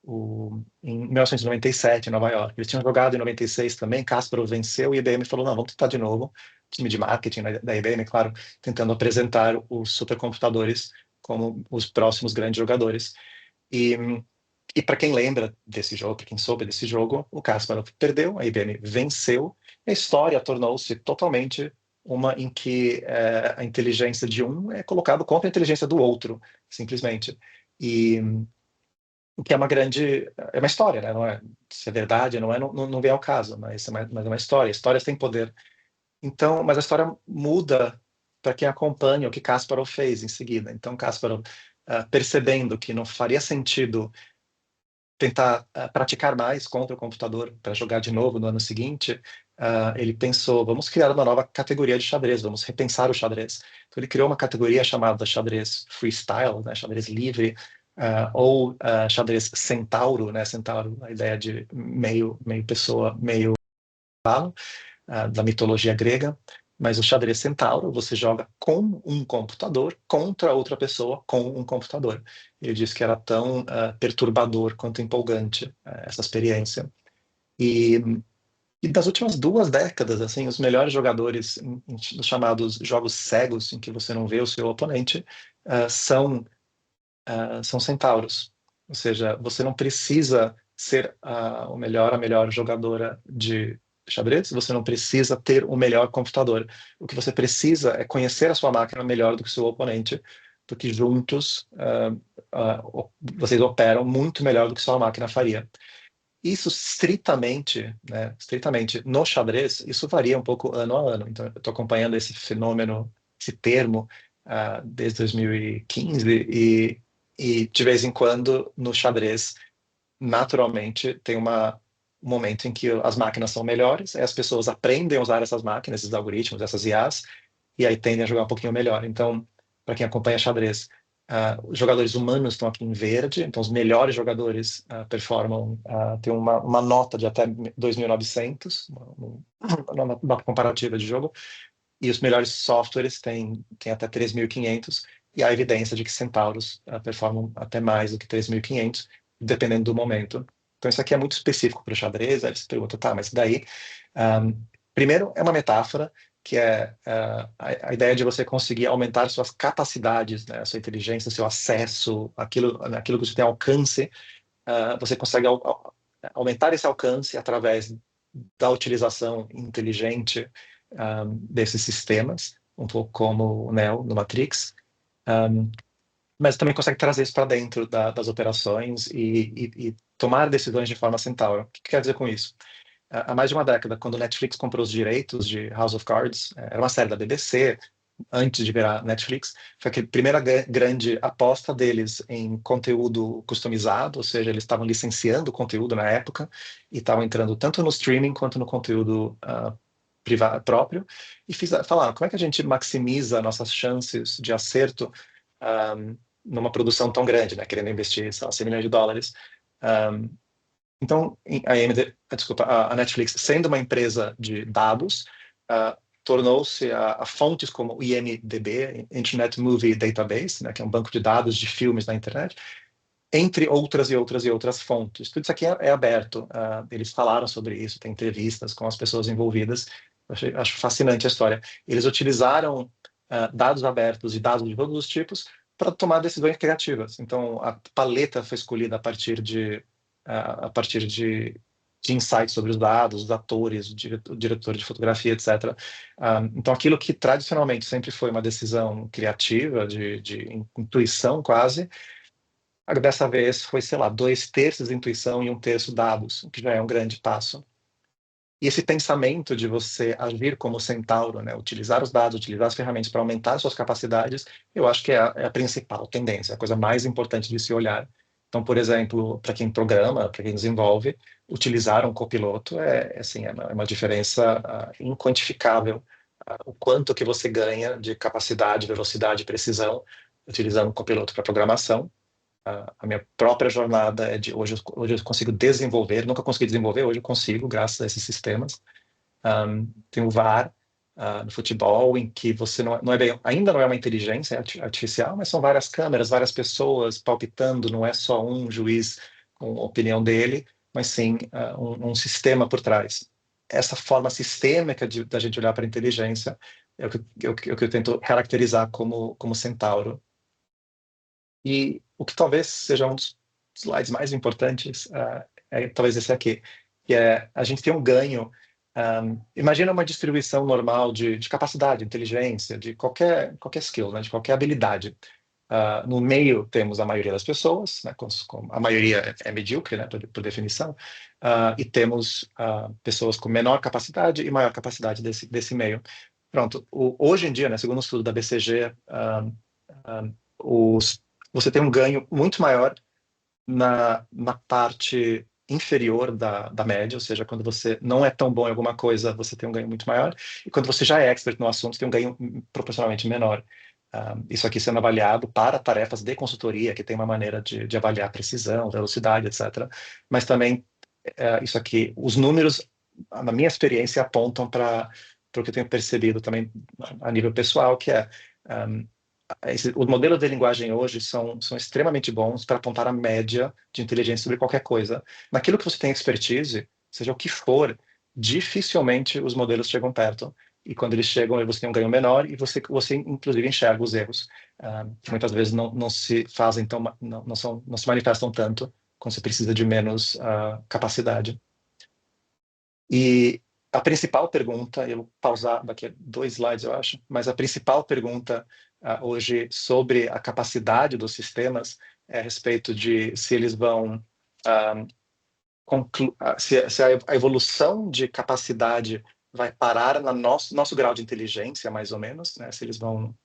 em 1997, em Nova York. Eles tinham jogado em 96 também, Kasparov venceu e a IBM falou, não, vamos tentar de novo. Time de marketing da IBM, claro, tentando apresentar os supercomputadores como os próximos grandes jogadores. E para quem lembra desse jogo, para quem soube desse jogo, o Kasparov perdeu, a IBM venceu, e a história tornou-se totalmente uma em que a inteligência de um é colocada contra a inteligência do outro, simplesmente. E o que é uma história, né? Não é, se é verdade, não vem ao caso, mas é uma história. Histórias têm poder. Então, mas a história muda para quem acompanha o que Kasparov fez em seguida. Então, Kasparov, percebendo que não faria sentido tentar praticar mais contra o computador para jogar de novo no ano seguinte, ele pensou, vamos criar uma nova categoria de xadrez, vamos repensar o xadrez. Então, ele criou uma categoria chamada xadrez freestyle, né, xadrez livre, ou xadrez centauro, né, centauro, a ideia de meio pessoa, meio cavalo, da mitologia grega, mas o xadrez centauro você joga com um computador contra outra pessoa com um computador. Ele disse que era tão perturbador quanto empolgante essa experiência. E das últimas 2 décadas, assim, os melhores jogadores nos chamados jogos cegos, em que você não vê o seu oponente, são centauros. Ou seja, você não precisa ser a melhor jogadora de xadrez, você não precisa ter o melhor computador. O que você precisa é conhecer a sua máquina melhor do que o seu oponente, porque juntos vocês operam muito melhor do que sua máquina faria. Isso estritamente no xadrez, isso varia um pouco ano a ano. Então, eu estou acompanhando esse fenômeno, esse termo, desde 2015, e de vez em quando, no xadrez, naturalmente, tem um momento em que as máquinas são melhores, aí as pessoas aprendem a usar essas máquinas, esses algoritmos, essas IAs, e aí tendem a jogar um pouquinho melhor. Então, para quem acompanha xadrez, os jogadores humanos estão aqui em verde, então os melhores jogadores performam, tem uma nota de até 2.900, uma nota comparativa de jogo, e os melhores softwares têm até 3.500, e há evidência de que centauros performam até mais do que 3.500, dependendo do momento. Então isso aqui é muito específico para o xadrez, aí você pergunta, tá, mas daí... primeiro, é uma metáfora, que é a ideia de você conseguir aumentar suas capacidades, né, sua inteligência, seu acesso, aquilo que você tem alcance, você consegue aumentar esse alcance através da utilização inteligente desses sistemas, um pouco como o Neo no Matrix, mas também consegue trazer isso para dentro das operações e tomar decisões de forma centaura. O que quer dizer com isso? Há mais de uma década, quando o Netflix comprou os direitos de House of Cards, era uma série da BBC, antes de virar Netflix, foi a primeira grande aposta deles em conteúdo customizado, ou seja, eles estavam licenciando conteúdo na época e estavam entrando tanto no streaming quanto no conteúdo próprio, e falaram, como é que a gente maximiza nossas chances de acerto numa produção tão grande, né, querendo investir, sei lá, $100 milhões. Então, a Netflix, sendo uma empresa de dados, tornou-se a fontes como o IMDb, Internet Movie Database, né, que é um banco de dados de filmes na internet, entre outras e outras e outras fontes. Tudo isso aqui é aberto. Eles falaram sobre isso, tem entrevistas com as pessoas envolvidas. Acho fascinante a história. Eles utilizaram dados abertos e dados de todos os tipos para tomar decisões criativas. Então, a paleta foi escolhida a partir de insights sobre os dados, os atores, o diretor de fotografia, etc. Então, aquilo que tradicionalmente sempre foi uma decisão criativa, de intuição quase, dessa vez foi, sei lá, 2/3 intuição e 1/3 dados, o que já é um grande passo. E esse pensamento de você agir como centauro, né, utilizar os dados, utilizar as ferramentas para aumentar suas capacidades, eu acho que é a principal tendência, a coisa mais importante de se olhar. Então, por exemplo, para quem programa, para quem desenvolve, utilizar um copiloto assim, é uma diferença inquantificável, o quanto que você ganha de capacidade, velocidade e precisão utilizando um copiloto para programação. A minha própria jornada é de hoje eu consigo desenvolver, nunca consegui desenvolver, hoje eu consigo, graças a esses sistemas. Tem o VAR no futebol, em que você não é bem, ainda não é uma inteligência artificial, mas são várias câmeras, várias pessoas palpitando, não é só um juiz com a opinião dele, mas sim um sistema por trás. Essa forma sistêmica da gente olhar para a inteligência é o que eu tento caracterizar como centauro. E o que talvez seja um dos slides mais importantes é talvez esse aqui, que é a gente tem um ganho. Imagina uma distribuição normal de capacidade, inteligência, de qualquer skill, né, de qualquer habilidade. No meio temos a maioria das pessoas, né, a maioria é medíocre, né, por definição, e temos pessoas com menor capacidade e maior capacidade desse meio. Pronto, hoje em dia, né, segundo o estudo da BCG, você tem um ganho muito maior na parte inferior da média, ou seja, quando você não é tão bom em alguma coisa, você tem um ganho muito maior, e quando você já é expert no assunto, você tem um ganho proporcionalmente menor. Isso aqui sendo avaliado para tarefas de consultoria, que tem uma maneira de avaliar precisão, velocidade, etc. Mas também, isso aqui, os números, na minha experiência, apontam para o que eu tenho percebido também a nível pessoal, que é os modelos de linguagem hoje são extremamente bons para apontar a média de inteligência sobre qualquer coisa. Naquilo que você tem expertise, seja o que for, dificilmente os modelos chegam perto. E quando eles chegam, você tem um ganho menor e você inclusive enxerga os erros, que muitas vezes não se fazem não se manifestam tanto quando você precisa de menos capacidade. E a principal pergunta, eu vou pausar daqui a 2 slides, eu acho, mas a principal pergunta hoje sobre a capacidade dos sistemas é a respeito de se eles vão se a evolução de capacidade vai parar no nosso grau de inteligência, mais ou menos, né? Se eles vão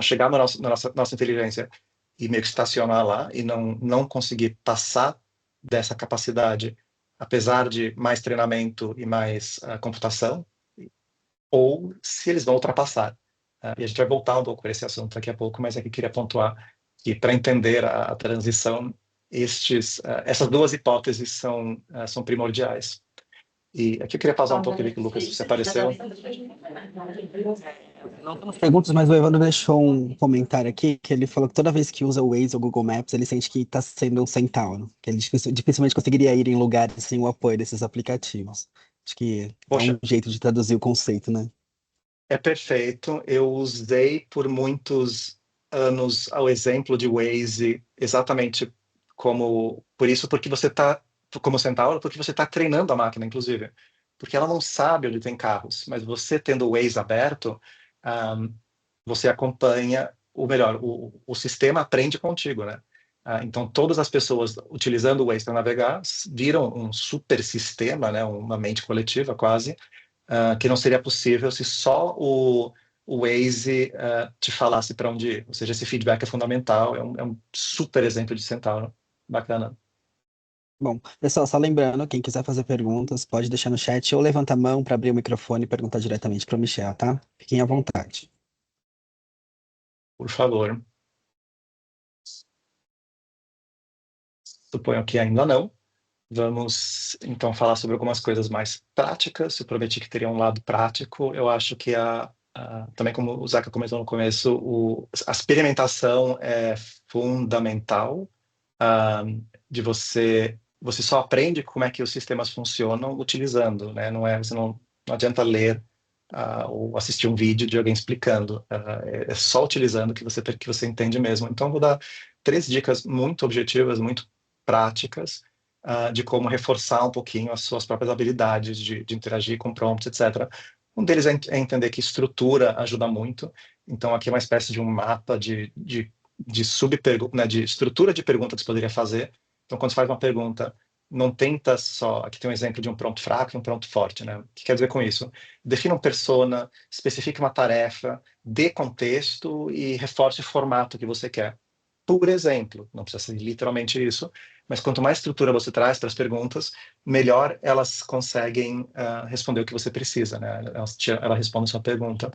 chegar na nossa inteligência e meio que estacionar lá e não conseguir passar dessa capacidade, apesar de mais treinamento e mais computação, ou se eles vão ultrapassar. E a gente vai voltar um pouco para esse assunto daqui a pouco, mas aqui queria pontuar que, para entender a transição, essas 2 hipóteses são primordiais. E aqui eu queria pausar um pouco e ver que o Lucas, você apareceu. Não temos perguntas, mas o Evandro deixou um comentário aqui que ele falou que toda vez que usa o Waze ou o Google Maps, ele sente que está sendo um centauro, que ele dificilmente conseguiria ir em lugares sem o apoio desses aplicativos. Acho que é Poxa, um jeito de traduzir o conceito, né? é perfeito. Eu usei por muitos anos o exemplo de Waze exatamente porque você está, como centauro, porque você está treinando a máquina, inclusive. Porque ela não sabe onde tem carros, mas você tendo o Waze aberto, você acompanha, ou melhor, o sistema aprende contigo, né? Então, todas as pessoas utilizando o Waze para navegar viram um super sistema, né? Uma mente coletiva quase, que não seria possível se só o Waze te falasse para onde ir. Ou seja, esse feedback é fundamental, é um super exemplo de centauro. Bacana. Bom, pessoal, só lembrando, quem quiser fazer perguntas, pode deixar no chat ou levanta a mão para abrir o microfone e perguntar diretamente para o Michel, tá? Fiquem à vontade. Por favor. Suponho que ainda não. Vamos, então, falar sobre algumas coisas mais práticas. Eu prometi que teria um lado prático. Eu acho que, também como o Zaka comentou no começo, a experimentação é fundamental. De você só aprende como é que os sistemas funcionam utilizando, né? Não adianta ler ou assistir um vídeo de alguém explicando. É só utilizando que você entende mesmo. Então, vou dar 3 dicas muito objetivas, muito práticas, de como reforçar um pouquinho as suas próprias habilidades de interagir com prompts, etc. Um deles é entender que estrutura ajuda muito. Então, aqui é uma espécie de um mapa de subpergunta, né, de estrutura de pergunta que você poderia fazer. Então, quando você faz uma pergunta, não tenta só... Aqui tem um exemplo de um prompt fraco e um prompt forte, né? O que quer dizer com isso? Defina um persona, especifique uma tarefa, dê contexto e reforce o formato que você quer. Por exemplo, não precisa ser literalmente isso, mas quanto mais estrutura você traz para as perguntas, melhor elas conseguem responder o que você precisa, né? Ela responde a sua pergunta.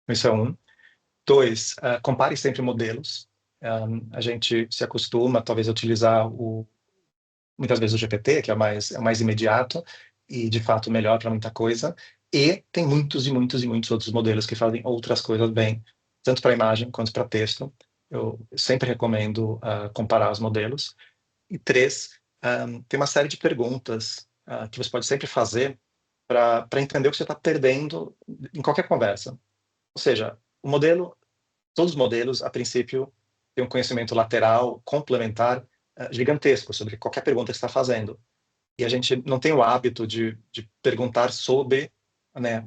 Isso é um. 2, compare sempre modelos. A gente se acostuma, talvez, a utilizar muitas vezes o GPT, que é o mais imediato e, de fato, melhor para muita coisa. E tem muitos e muitos e muitos outros modelos que fazem outras coisas bem, tanto para imagem quanto para texto. Eu sempre recomendo comparar os modelos. E 3, tem uma série de perguntas que você pode sempre fazer para entender o que você está perdendo em qualquer conversa. Ou seja, todos os modelos, a princípio, têm um conhecimento lateral, complementar, gigantesco sobre qualquer pergunta que você está fazendo. E a gente não tem o hábito de perguntar sobre, né,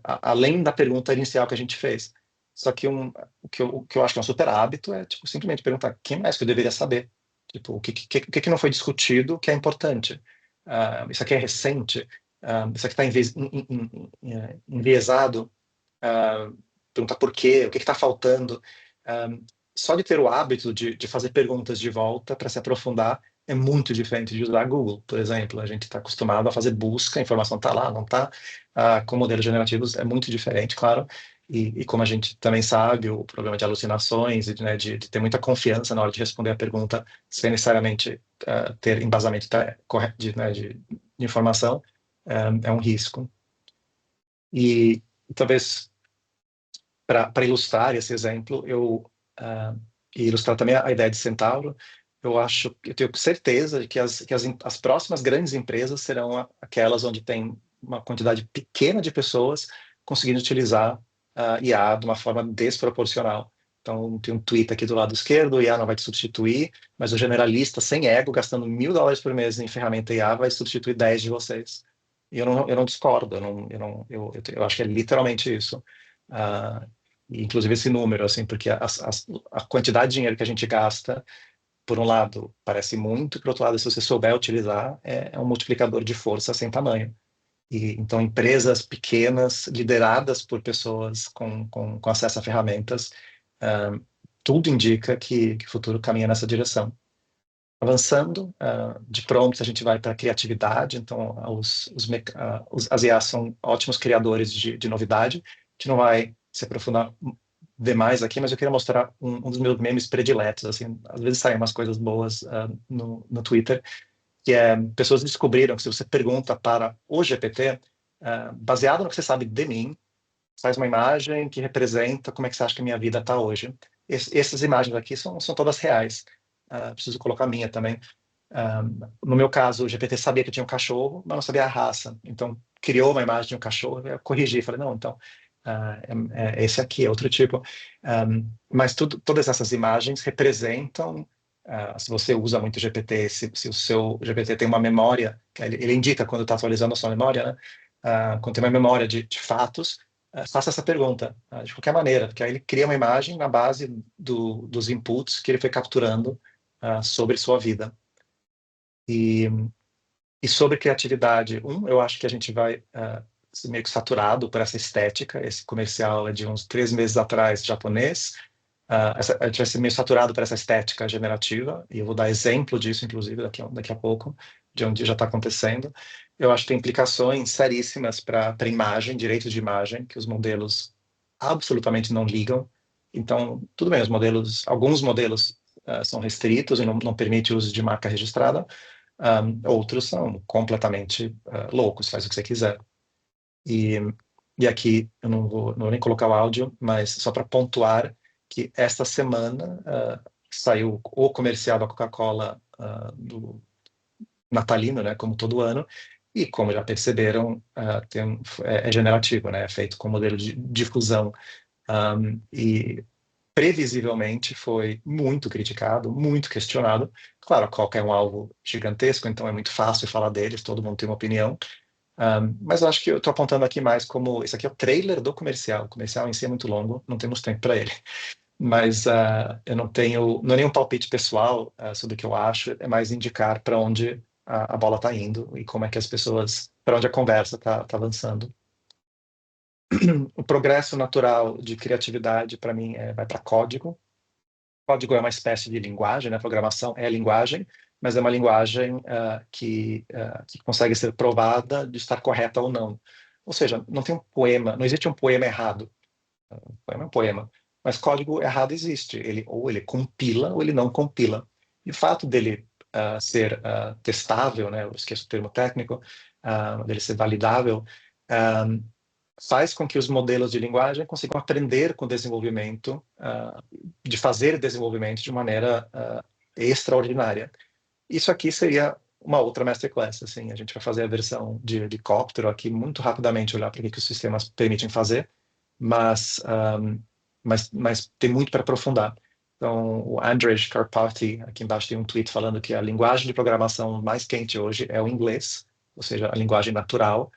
além da pergunta inicial que a gente fez. Só que o que eu acho que é um super hábito é tipo, simplesmente perguntar quem mais que eu deveria saber? Tipo, o que não foi discutido que é importante? Isso aqui é recente? Isso aqui está enviesado? Perguntar por quê? O que está faltando? Só de ter o hábito de fazer perguntas de volta para se aprofundar é muito diferente de usar Google, por exemplo. A gente está acostumado a fazer busca, a informação está lá, não está. Com modelos generativos é muito diferente, claro. E como a gente também sabe, o problema de alucinações e, né, de ter muita confiança na hora de responder a pergunta, sem necessariamente ter embasamento correto de informação, é um risco. E talvez para ilustrar esse exemplo, e ilustrar também a ideia de Centauro, eu tenho certeza de que as próximas grandes empresas serão aquelas onde tem uma quantidade pequena de pessoas conseguindo utilizar IA de uma forma desproporcional. Então, tem um tweet aqui do lado esquerdo: IA não vai te substituir, mas o generalista sem ego, gastando $1.000 por mês em ferramenta IA, vai substituir 10 de vocês. E eu não discordo, eu acho que é literalmente isso. Inclusive esse número, assim, porque a quantidade de dinheiro que a gente gasta, por um lado, parece muito, por outro lado, se você souber utilizar, é um multiplicador de força sem tamanho. Então, empresas pequenas, lideradas por pessoas com acesso a ferramentas, tudo indica que o futuro caminha nessa direção. Avançando, de prompts a gente vai para a criatividade. Então, as IAs são ótimos criadores de novidade. A gente não vai se aprofundar demais aqui, mas eu queria mostrar um dos meus memes prediletos. Assim, às vezes saem umas coisas boas no Twitter, que pessoas descobriram que se você pergunta para o GPT, baseado no que você sabe de mim, faz uma imagem que representa como é que você acha que a minha vida está hoje. Essas imagens aqui são todas reais. Preciso colocar a minha também. No meu caso, o GPT sabia que eu tinha um cachorro, mas não sabia a raça. Então, criou uma imagem de um cachorro, eu corrigi, falei, não, então, esse aqui é outro tipo. Mas todas essas imagens representam, se você usa muito o GPT, se o seu GPT tem uma memória, ele indica quando está atualizando a sua memória, né? Quando tem uma memória de fatos, faça essa pergunta, de qualquer maneira, porque aí ele cria uma imagem na base dos inputs que ele foi capturando sobre sua vida. E sobre criatividade, eu acho que a gente vai ser meio que saturado por essa estética. Esse comercial é de uns 3 meses atrás, japonês. A gente vai ser meio saturado por essa estética generativa, e eu vou dar exemplo disso, inclusive, daqui a pouco, de onde já está acontecendo. Eu acho que tem implicações seríssimas para imagem, direitos de imagem, que os modelos absolutamente não ligam. Então, tudo bem, alguns modelos são restritos e não permite o uso de marca registrada, Outros são completamente loucos, faz o que você quiser. E aqui eu não vou nem colocar o áudio, mas só para pontuar que esta semana saiu o comercial da Coca-Cola do natalino, né, como todo ano, e como já perceberam, é generativo, né, é feito com modelo de difusão, e previsivelmente foi muito criticado, muito questionado. Claro, a Coca é um alvo gigantesco, então é muito fácil falar deles, todo mundo tem uma opinião. Mas eu acho que eu estou apontando aqui mais como... Esse aqui é o trailer do comercial. O comercial em si é muito longo, não temos tempo para ele. Mas eu não tenho... Não é nenhum palpite pessoal sobre o que eu acho, é mais indicar para onde a bola está indo e como é que as pessoas... Para onde a conversa está avançando. O progresso natural de criatividade, para mim, vai para código. Código é uma espécie de linguagem, né? Programação é linguagem, mas é uma linguagem que consegue ser provada de estar correta ou não. Ou seja, não tem um poema, não existe um poema errado. Um poema é um poema. Mas código errado existe. Ou ele compila ou ele não compila. E o fato dele ser testável, né? Eu esqueço o termo técnico, dele ser validável, faz com que os modelos de linguagem consigam aprender com o desenvolvimento, de fazer desenvolvimento de maneira extraordinária. Isso aqui seria uma outra masterclass, assim, a gente vai fazer a versão de helicóptero aqui muito rapidamente, olhar para o que os sistemas permitem fazer, mas tem muito para aprofundar. Então, o Andrzej Karpathy, aqui embaixo tem um tweet falando que a linguagem de programação mais quente hoje é o inglês, ou seja, a linguagem natural,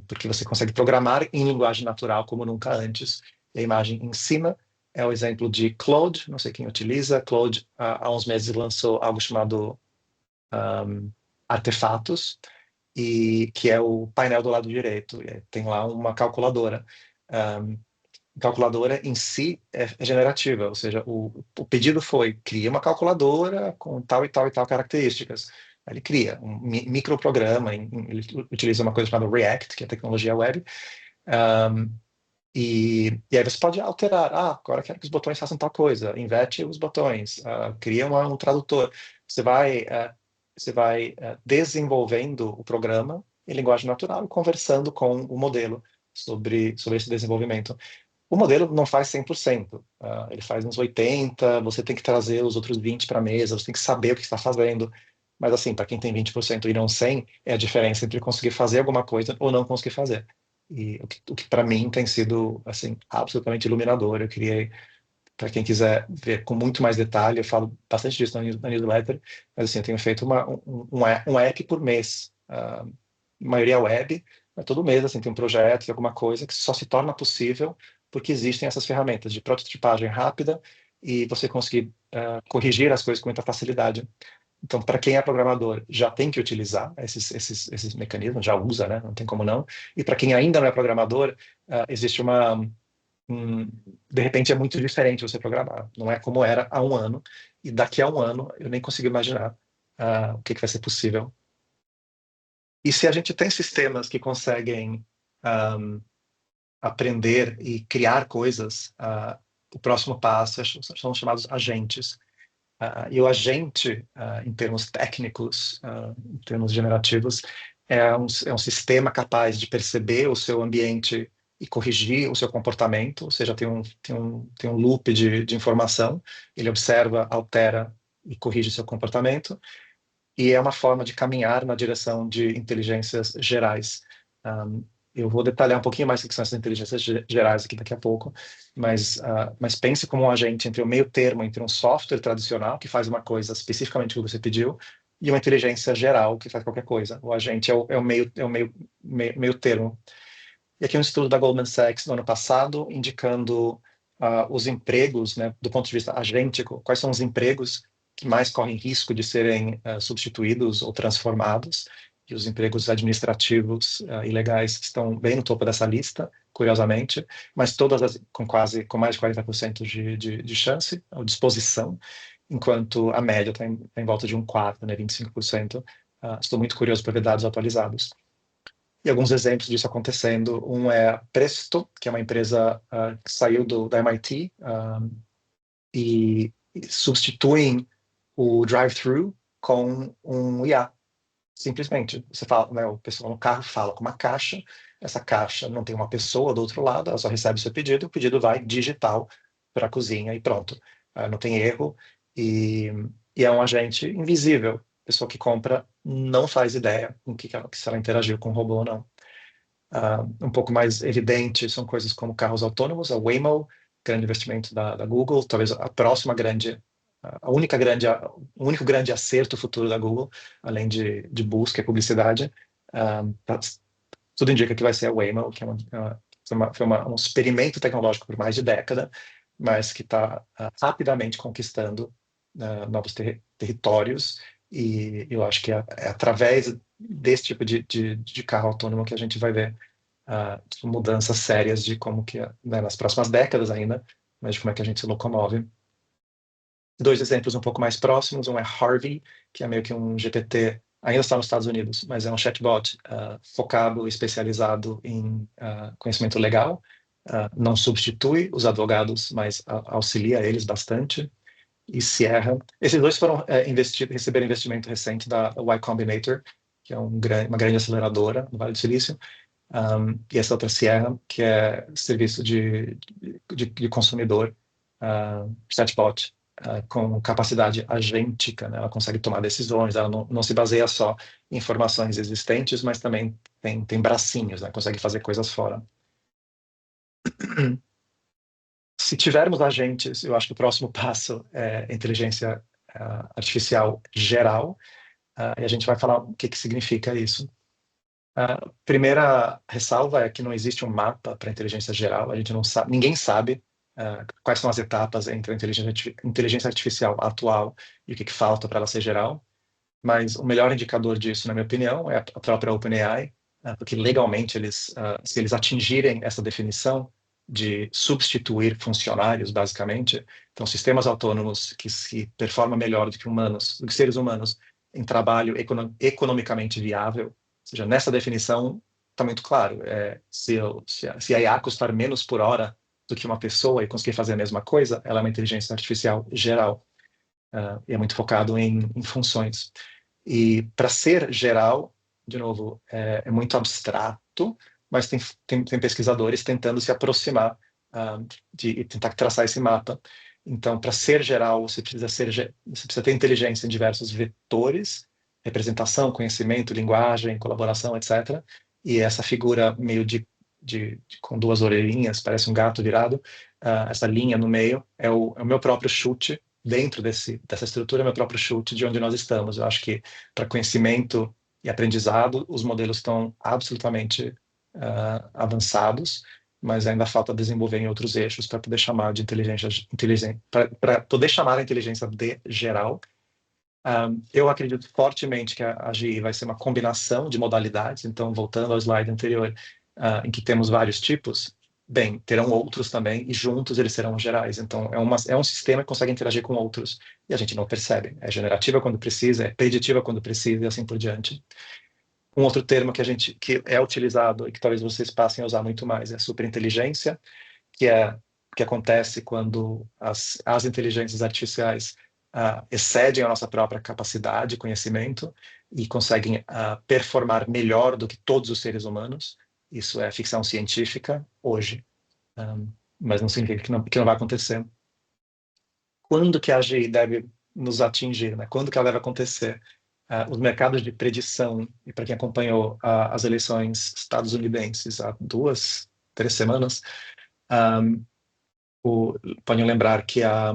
porque você consegue programar em linguagem natural como nunca antes. E a imagem em cima é o exemplo de Claude, não sei quem utiliza. Claude, há uns meses, lançou algo chamado Artefatos, e que é o painel do lado direito. Tem lá uma calculadora. A calculadora em si é generativa, ou seja, o pedido foi: cria uma calculadora com tal e tal e tal características. Aí ele cria um microprograma, ele utiliza uma coisa chamada React, que é tecnologia web, e aí você pode alterar. Agora quero que os botões façam tal coisa, inverte os botões, cria um tradutor. Você vai desenvolvendo o programa em linguagem natural e conversando com o modelo sobre esse desenvolvimento. O modelo não faz 100%, ele faz uns 80%, você tem que trazer os outros 20% para a mesa, você tem que saber o que está fazendo. Mas assim, para quem tem 20% e não 100%, é a diferença entre conseguir fazer alguma coisa ou não conseguir fazer. E o que para mim tem sido assim, absolutamente iluminador. Eu criei, para quem quiser ver com muito mais detalhe, eu falo bastante disso na newsletter, mas assim, eu tenho feito um app por mês, maioria web, mas todo mês assim, tem um projeto, alguma coisa que só se torna possível porque existem essas ferramentas de prototipagem rápida e você conseguir corrigir as coisas com muita facilidade. Então, para quem é programador, já tem que utilizar esses mecanismos, já usa, né? Não tem como não. E para quem ainda não é programador, existe de repente é muito diferente você programar. Não é como era há um ano. E daqui a um ano, eu nem consigo imaginar o que vai ser possível. E se a gente tem sistemas que conseguem aprender e criar coisas, o próximo passo são chamados agentes. E o agente, em termos técnicos, em termos generativos, é um sistema capaz de perceber o seu ambiente e corrigir o seu comportamento, ou seja, tem um loop de informação, ele observa, altera e corrige o seu comportamento, e é uma forma de caminhar na direção de inteligências gerais. Eu vou detalhar um pouquinho mais o que são essas inteligências gerais aqui daqui a pouco, mas pense como um agente entre o meio termo entre um software tradicional, que faz uma coisa especificamente que você pediu, e uma inteligência geral, que faz qualquer coisa. O agente é o meio termo. E aqui um estudo da Goldman Sachs no ano passado, indicando os empregos, né, do ponto de vista agêntico, quais são os empregos que mais correm risco de serem substituídos ou transformados, e os empregos administrativos e legais estão bem no topo dessa lista, curiosamente, mas todas com mais de 40% de chance, ou disposição, enquanto a média está em volta de 1/4, né, 25%. Estou muito curioso para ver dados atualizados. E alguns exemplos disso acontecendo. Um é a Presto, que é uma empresa que saiu da MIT e substituem o drive-thru com um IA. Simplesmente, você fala, né, o pessoal no carro fala com uma caixa, essa caixa não tem uma pessoa do outro lado, ela só recebe o seu pedido, o pedido vai digital para a cozinha e pronto. Não tem erro e é um agente invisível. A pessoa que compra não faz ideia se ela interagiu com o robô ou não. Um pouco mais evidente são coisas como carros autônomos, a Waymo, grande investimento da Google, talvez a próxima grande, o único grande acerto futuro da Google, além de busca e publicidade. Tudo indica que vai ser a Waymo, que foi um experimento tecnológico por mais de década, mas que está rapidamente conquistando novos territórios, e eu acho que é através desse tipo de carro autônomo que a gente vai ver mudanças sérias de como que, né, nas próximas décadas ainda, mas de como é que a gente se locomove. Dois exemplos um pouco mais próximos, um é Harvey, que é meio que um GPT, ainda está nos Estados Unidos, mas é um chatbot focado, especializado em conhecimento legal, não substitui os advogados, mas auxilia eles bastante. E Sierra, esses dois foram receberam investimento recente da Y Combinator, que é uma grande aceleradora no Vale do Silício, e essa outra Sierra, que é serviço de consumidor, chatbot, com capacidade agêntica, né? Ela consegue tomar decisões, ela não se baseia só em informações existentes, mas também tem bracinhos, né? Consegue fazer coisas fora. Se tivermos agentes, eu acho que o próximo passo é inteligência artificial geral, e a gente vai falar o que significa isso. A primeira ressalva é que não existe um mapa para inteligência geral, a gente não sabe, ninguém sabe quais são as etapas entre a inteligência artificial atual e o que falta para ela ser geral, mas o melhor indicador disso, na minha opinião, é a própria OpenAI, porque legalmente se eles atingirem essa definição de substituir funcionários, basicamente, então sistemas autônomos que se performam melhor do que seres humanos em trabalho economicamente viável, ou seja, nessa definição está muito claro, se a IA custar menos por hora do que uma pessoa e conseguir fazer a mesma coisa, ela é uma inteligência artificial geral, e é muito focado em funções. E para ser geral, de novo, é muito abstrato, mas tem pesquisadores tentando se aproximar e tentar traçar esse mapa. Então, para ser geral, você precisa ter inteligência em diversos vetores, representação, conhecimento, linguagem, colaboração, etc. E essa figura meio com duas orelhinhas, parece um gato virado, essa linha no meio é o meu próprio chute, dentro dessa estrutura, é meu próprio chute de onde nós estamos. Eu acho que para conhecimento e aprendizado, os modelos estão absolutamente avançados, mas ainda falta desenvolver em outros eixos para poder chamar de para poder chamar a inteligência de geral. Eu acredito fortemente que a AGI vai ser uma combinação de modalidades, então, voltando ao slide anterior, em que temos vários tipos, bem, terão outros também, e juntos eles serão gerais. Então, é um sistema que consegue interagir com outros, e a gente não percebe. É generativa quando precisa, é preditiva quando precisa, e assim por diante. Um outro termo que é utilizado, e que talvez vocês passem a usar muito mais, é superinteligência, que acontece quando as inteligências artificiais excedem a nossa própria capacidade de conhecimento e conseguem performar melhor do que todos os seres humanos. Isso é ficção científica hoje, mas não significa que não vai acontecer. Quando que a AGI deve nos atingir, né? Quando que ela deve acontecer? Os mercados de predição, e para quem acompanhou as eleições estadunidenses há 2, 3 semanas, podem lembrar que a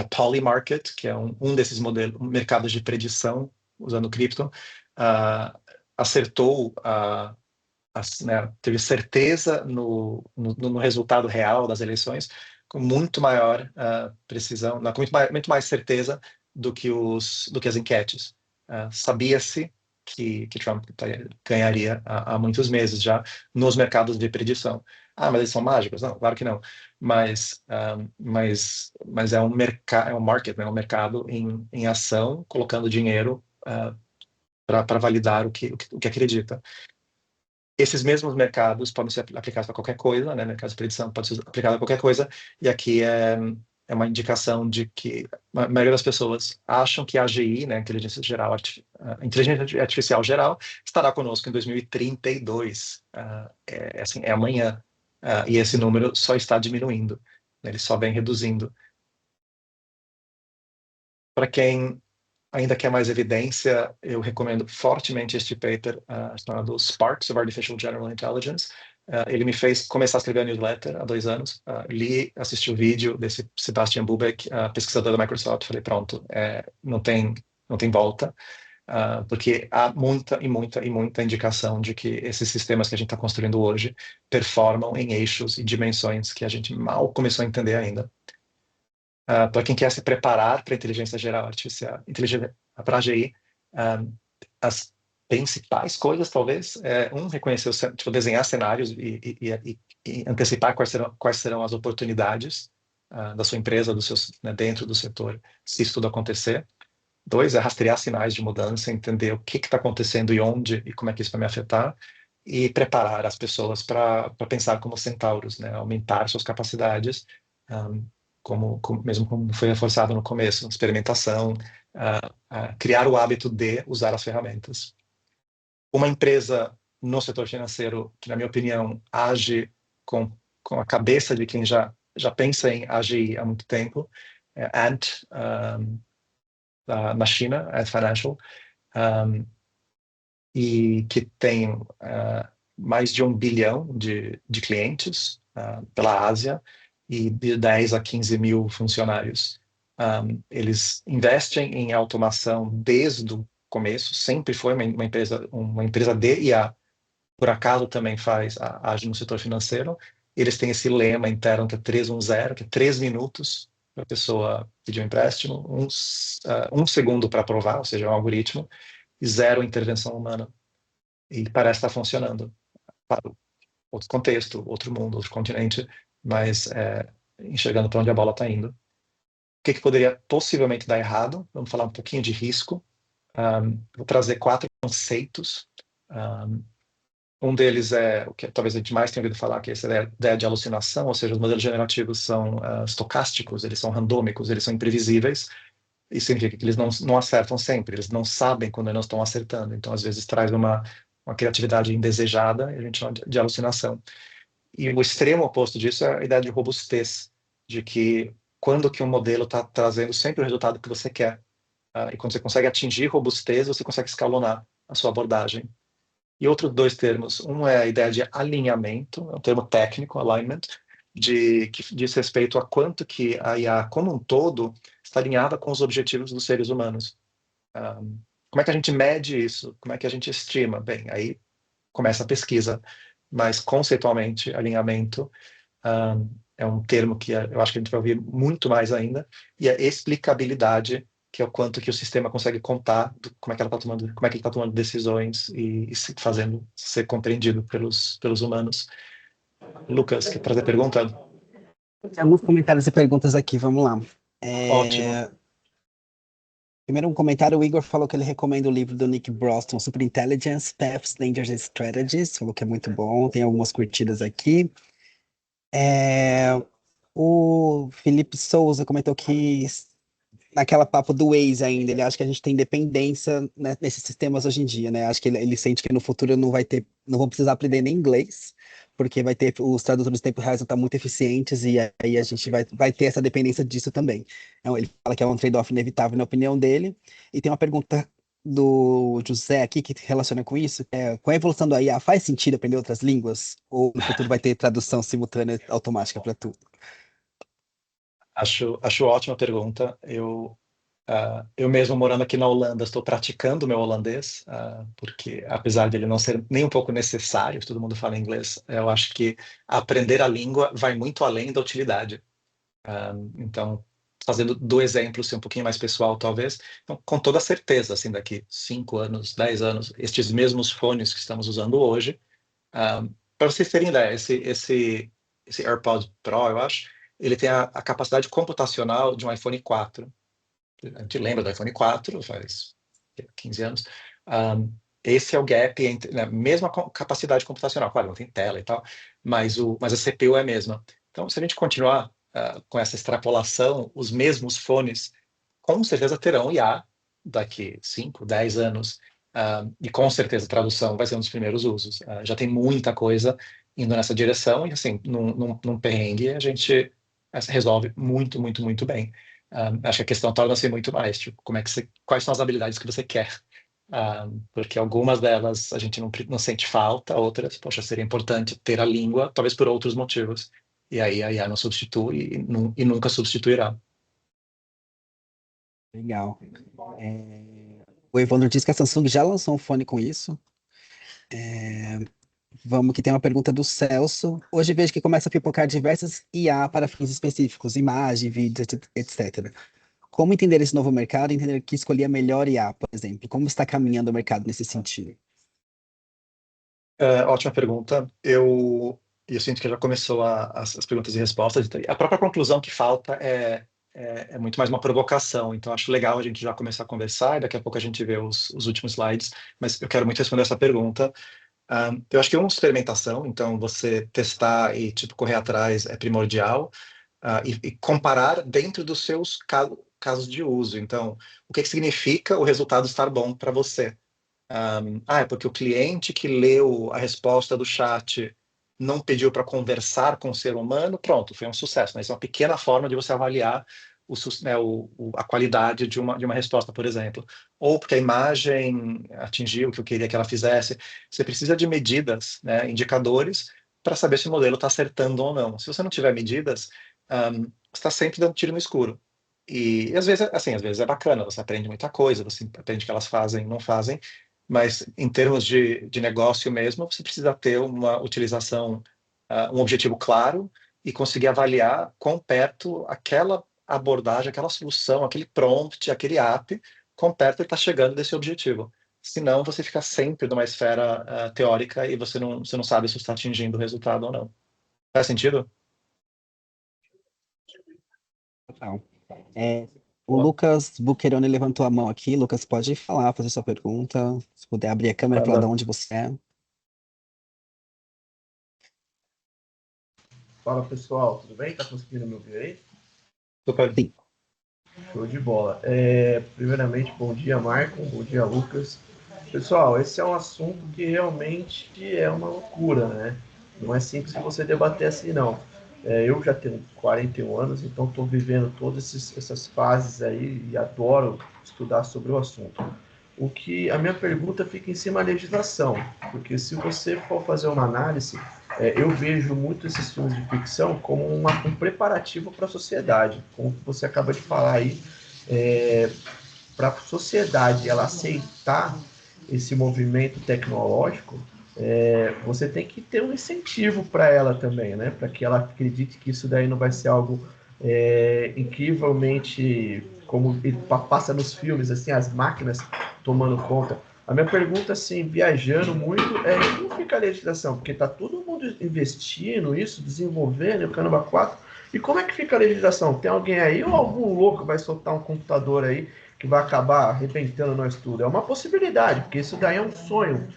Polymarket, que é um desses modelos, mercados de predição, usando cripto, acertou, né, teve certeza no resultado real das eleições, com muito maior precisão, com muito mais certeza do que as enquetes. Sabia-se que Trump ganharia há muitos meses já nos mercados de predição. Mas eles são mágicos? Não, claro que não. Mas é um market, né, um mercado em ação, colocando dinheiro para validar o que acredita. Esses mesmos mercados podem ser aplicados para qualquer coisa, né? Mercado de predição pode ser aplicado a qualquer coisa, e aqui é uma indicação de que a maioria das pessoas acham que a AGI, né, a inteligência artificial geral, estará conosco em 2032. Assim, é amanhã. E esse número só está diminuindo, né, ele só vem reduzindo. Para quem ainda quer mais evidência, eu recomendo fortemente este paper chamado Sparks of Artificial General Intelligence. Ele me fez começar a escrever a newsletter há 2 anos. Assisti o vídeo desse Sebastian Bubeck, pesquisador da Microsoft. Falei, pronto, não tem volta, porque há muita e muita e muita indicação de que esses sistemas que a gente está construindo hoje performam em eixos e dimensões que a gente mal começou a entender ainda. Para quem quer se preparar para a inteligência geral artificial, para a AGI, as principais coisas, talvez, reconhecer, desenhar cenários e antecipar quais serão as oportunidades da sua empresa, né, dentro do setor, se isso tudo acontecer. 2, rastrear sinais de mudança, entender o que está acontecendo e onde e como é que isso vai me afetar, e preparar as pessoas para pensar como centauros, né, aumentar suas capacidades, mesmo como foi reforçado no começo, experimentação, criar o hábito de usar as ferramentas. Uma empresa no setor financeiro que, na minha opinião, age com a cabeça de quem já pensa em agir há muito tempo, é Ant, na China, Ant Financial, e que tem mais de 1 bilhão de clientes pela Ásia, e de 10 a 15 mil funcionários. Eles investem em automação desde o começo, sempre foi uma empresa de IA, por acaso também age no setor financeiro. Eles têm esse lema interno que é 310, que é 3 minutos para a pessoa pedir um empréstimo, 1 segundo para aprovar, ou seja, um algoritmo, e 0 intervenção humana. E parece estar funcionando. Claro, outro contexto, outro mundo, outro continente, mas enxergando para onde a bola está indo. O que poderia possivelmente dar errado? Vamos falar um pouquinho de risco. Vou trazer 4 conceitos. Um deles é o que talvez a gente mais tenha ouvido falar, que é essa ideia de alucinação, ou seja, os modelos generativos são estocásticos, eles são randômicos, eles são imprevisíveis. Isso significa que eles não acertam sempre, eles não sabem quando não estão acertando. Então, às vezes, traz uma criatividade indesejada, e a gente chama de alucinação. E o extremo oposto disso é a ideia de robustez, de que quando que um modelo está trazendo sempre o resultado que você quer. E quando você consegue atingir robustez, você consegue escalonar a sua abordagem. E outros 2 termos, um é a ideia de alinhamento, é um termo técnico, alignment, que diz respeito a quanto que a IA como um todo está alinhada com os objetivos dos seres humanos. Como é que a gente mede isso? Como é que a gente estima? Bem, aí começa a pesquisa, mas conceitualmente, alinhamento é um termo que eu acho que a gente vai ouvir muito mais ainda, e a explicabilidade, que é o quanto que o sistema consegue contar como é que ele está tomando decisões e fazendo ser compreendido pelos humanos. Lucas, quer trazer pergunta? Tem alguns comentários e perguntas aqui, vamos lá. Ótimo. Primeiro um comentário, o Igor falou que ele recomenda o livro do Nick Bostrom, Superintelligence, Paths, Dangers and Strategies, falou que é muito bom, tem algumas curtidas aqui. O Felipe Souza comentou que naquela papo do Waze ainda, ele acha que a gente tem dependência, né, nesses sistemas hoje em dia, né? Acho que ele sente que no futuro não vão precisar aprender nem inglês, porque os tradutores de tempo reais vão estar muito eficientes e aí a gente vai ter essa dependência disso também. Então, ele fala que é um trade-off inevitável na opinião dele. E tem uma pergunta do José aqui que relaciona com isso, com a evolução da IA, faz sentido aprender outras línguas? Ou no futuro vai ter tradução simultânea automática para tudo? Acho ótima pergunta. Eu mesmo morando aqui na Holanda estou praticando meu holandês, porque apesar de ele não ser nem um pouco necessário, todo mundo fala inglês, eu acho que aprender a língua vai muito além da utilidade. Então, fazendo do exemplo ser um pouquinho mais pessoal, talvez, então, com toda certeza, assim, daqui 5 anos, 10 anos, estes mesmos fones que estamos usando hoje, para vocês terem ideia, esse AirPods Pro, eu acho, ele tem a capacidade computacional de um iPhone 4. A gente lembra do iPhone 4, faz 15 anos. Esse é o gap entre, né, mesma capacidade computacional. Claro, não tem tela e tal, mas a CPU é a mesma. Então, se a gente continuar com essa extrapolação, os mesmos fones com certeza terão IA daqui 5, 10 anos, e com certeza a tradução vai ser um dos primeiros usos. Já tem muita coisa indo nessa direção, e assim, num perrengue a gente resolve muito, muito, muito bem. Acho que a questão torna-se muito mais, tipo, quais são as habilidades que você quer? Porque algumas delas a gente não sente falta, outras, poxa, seria importante ter a língua, talvez por outros motivos. E aí a IA não substitui e nunca substituirá. Legal. O Evandro disse que a Samsung já lançou um fone com isso. Vamos que tem uma pergunta do Celso. Hoje vejo que começa a pipocar diversas IA para fins específicos, imagem, vídeos, etc. Como entender esse novo mercado e entender que escolher a melhor IA, por exemplo? Como está caminhando o mercado nesse sentido? Ótima pergunta. Eu sinto que já começou as perguntas e respostas. A própria conclusão que falta é muito mais uma provocação. Então, acho legal a gente já começar a conversar e daqui a pouco a gente vê os últimos slides. Mas eu quero muito responder essa pergunta. Eu acho que é uma experimentação, então você testar e tipo, correr atrás é primordial. E comparar dentro dos seus casos de uso. Então, o que significa o resultado estar bom para você? É porque o cliente que leu a resposta do chat não pediu para conversar com o ser humano, pronto, foi um sucesso. Mas é uma pequena forma de você avaliar a qualidade de uma resposta, por exemplo. Ou porque a imagem atingiu o que eu queria que ela fizesse. Você precisa de medidas, né, indicadores, para saber se o modelo está acertando ou não. Se você não tiver medidas, você está sempre dando tiro no escuro. E às vezes, assim, às vezes é bacana, você aprende muita coisa, você aprende que elas fazem, não fazem, mas em termos de negócio mesmo, você precisa ter uma utilização, um objetivo claro e conseguir avaliar quão perto aquela abordagem, aquela solução, aquele prompt, aquele app, quão perto ele está chegando desse objetivo. Senão, você fica sempre numa esfera teórica e você não sabe se está atingindo o resultado ou não. Faz sentido? Total. O Lucas Bucheroni levantou a mão aqui. Lucas, pode falar, fazer sua pergunta. Se puder abrir a câmera, falar de onde você é. Fala pessoal, tudo bem? Tá conseguindo me ouvir aí? Super. Sim. Show de bola. Primeiramente, bom dia, Marco. Bom dia, Lucas. Pessoal, esse é um assunto que realmente é uma loucura, né? Não é simples de você debater assim, não. Eu já tenho 41 anos, então estou vivendo todas essas fases aí e adoro estudar sobre o assunto. A minha pergunta fica em cima da legislação, porque se você for fazer uma análise, eu vejo muito esses filmes de ficção como um preparativo para a sociedade, como você acaba de falar aí, para a sociedade ela aceitar esse movimento tecnológico, você tem que ter um incentivo para ela também, né? Para que ela acredite que isso daí não vai ser algo incrivelmente como passa nos filmes, assim, as máquinas tomando conta. A minha pergunta, assim, viajando muito, como fica a legislação? Porque está todo mundo investindo isso, desenvolvendo o Caramba 4. E como é que fica a legislação? Tem alguém aí ou algum louco vai soltar um computador aí que vai acabar arrebentando nós tudo? É uma possibilidade, porque isso daí é um sonho,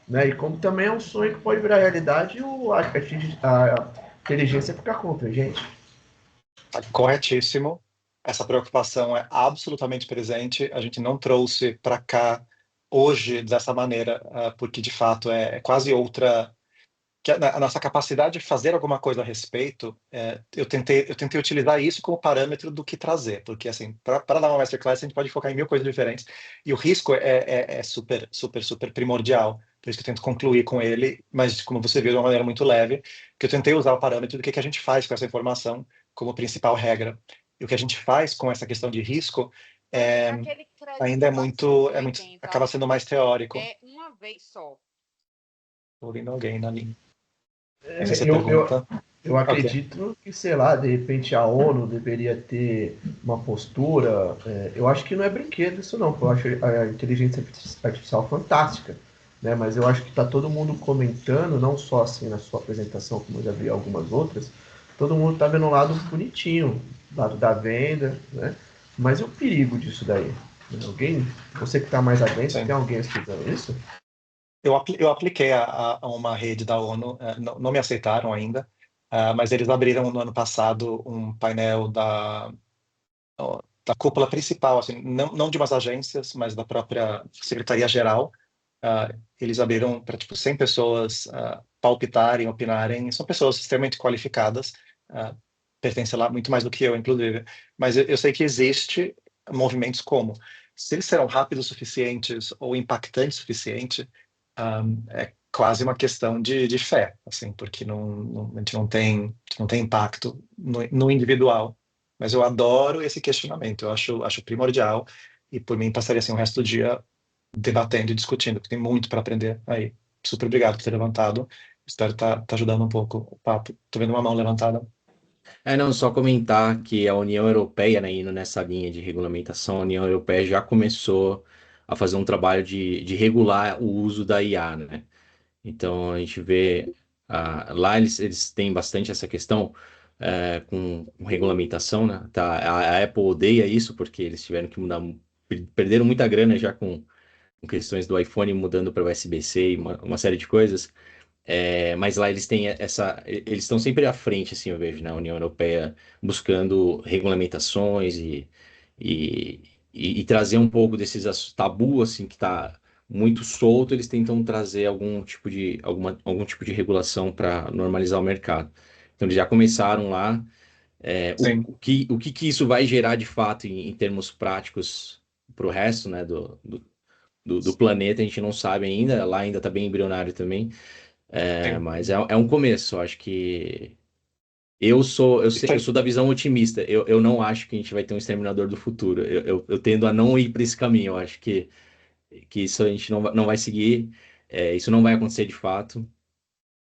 né? E como também é um sonho que pode virar realidade, a inteligência ficar contra a gente. Corretíssimo. Essa preocupação é absolutamente presente. A gente não trouxe para cá hoje dessa maneira, porque de fato é quase outra. Que a nossa capacidade de fazer alguma coisa a respeito, eu tentei utilizar isso como parâmetro do que trazer, porque assim, para dar uma masterclass a gente pode focar em mil coisas diferentes e o risco é super, super, super primordial. Por isso que eu tento concluir com ele, mas como você viu de uma maneira muito leve, que eu tentei usar o parâmetro do que a gente faz com essa informação como principal regra. E o que a gente faz com essa questão de risco ainda acaba sendo mais teórico. É uma vez só. Estou ouvindo alguém na linha. Eu acredito que, sei lá, de repente a ONU deveria ter uma postura. Eu acho que não é brinquedo isso não, eu acho a inteligência artificial fantástica, né? Mas eu acho que está todo mundo comentando, não só assim na sua apresentação, como eu já vi algumas outras, todo mundo está vendo um lado bonitinho, lado da venda, né? Mas e o perigo disso daí? Você que está mais adentro, tem alguém estudando isso? Eu apliquei a uma rede da ONU, não me aceitaram ainda, mas eles abriram no ano passado um painel da cúpula principal, assim, não de umas agências, mas da própria Secretaria-Geral. Eles abriram para tipo 100 pessoas palpitarem, opinarem. São pessoas extremamente qualificadas, pertencem lá muito mais do que eu, inclusive. Mas eu sei que existe movimentos como, se eles serão rápidos o suficientes ou impactantes o suficiente, é quase uma questão de fé, assim, porque a gente não tem impacto no individual. Mas eu adoro esse questionamento, eu acho primordial, e por mim passaria assim o resto do dia debatendo e discutindo, porque tem muito para aprender aí. Super obrigado por ter levantado. Espero estar ajudando um pouco o papo. Tô vendo uma mão levantada. Não, só comentar que a União Europeia, né, indo nessa linha de regulamentação, a União Europeia já começou a fazer um trabalho de regular o uso da IA, né? Então a gente vê lá eles têm bastante essa questão com regulamentação, né? Tá, a Apple odeia isso porque eles tiveram que mudar, perderam muita grana já com questões do iPhone mudando para USB-C e uma série de coisas. Mas lá eles têm eles estão sempre à frente, assim, eu vejo, na União Europeia, buscando regulamentações e, e trazer um pouco desses tabu, assim, que está muito solto, eles tentam trazer algum tipo de regulação para normalizar o mercado. Então eles já começaram lá. Sim. O que isso vai gerar de fato em termos práticos para o resto, né, do planeta, a gente não sabe ainda, lá ainda está bem embrionário também. Sim. Mas é um começo. Eu acho que eu sou da visão otimista. Eu não acho que a gente vai ter um exterminador do futuro. Eu tendo a não ir para esse caminho. Eu acho que isso a gente não vai seguir. Isso não vai acontecer de fato.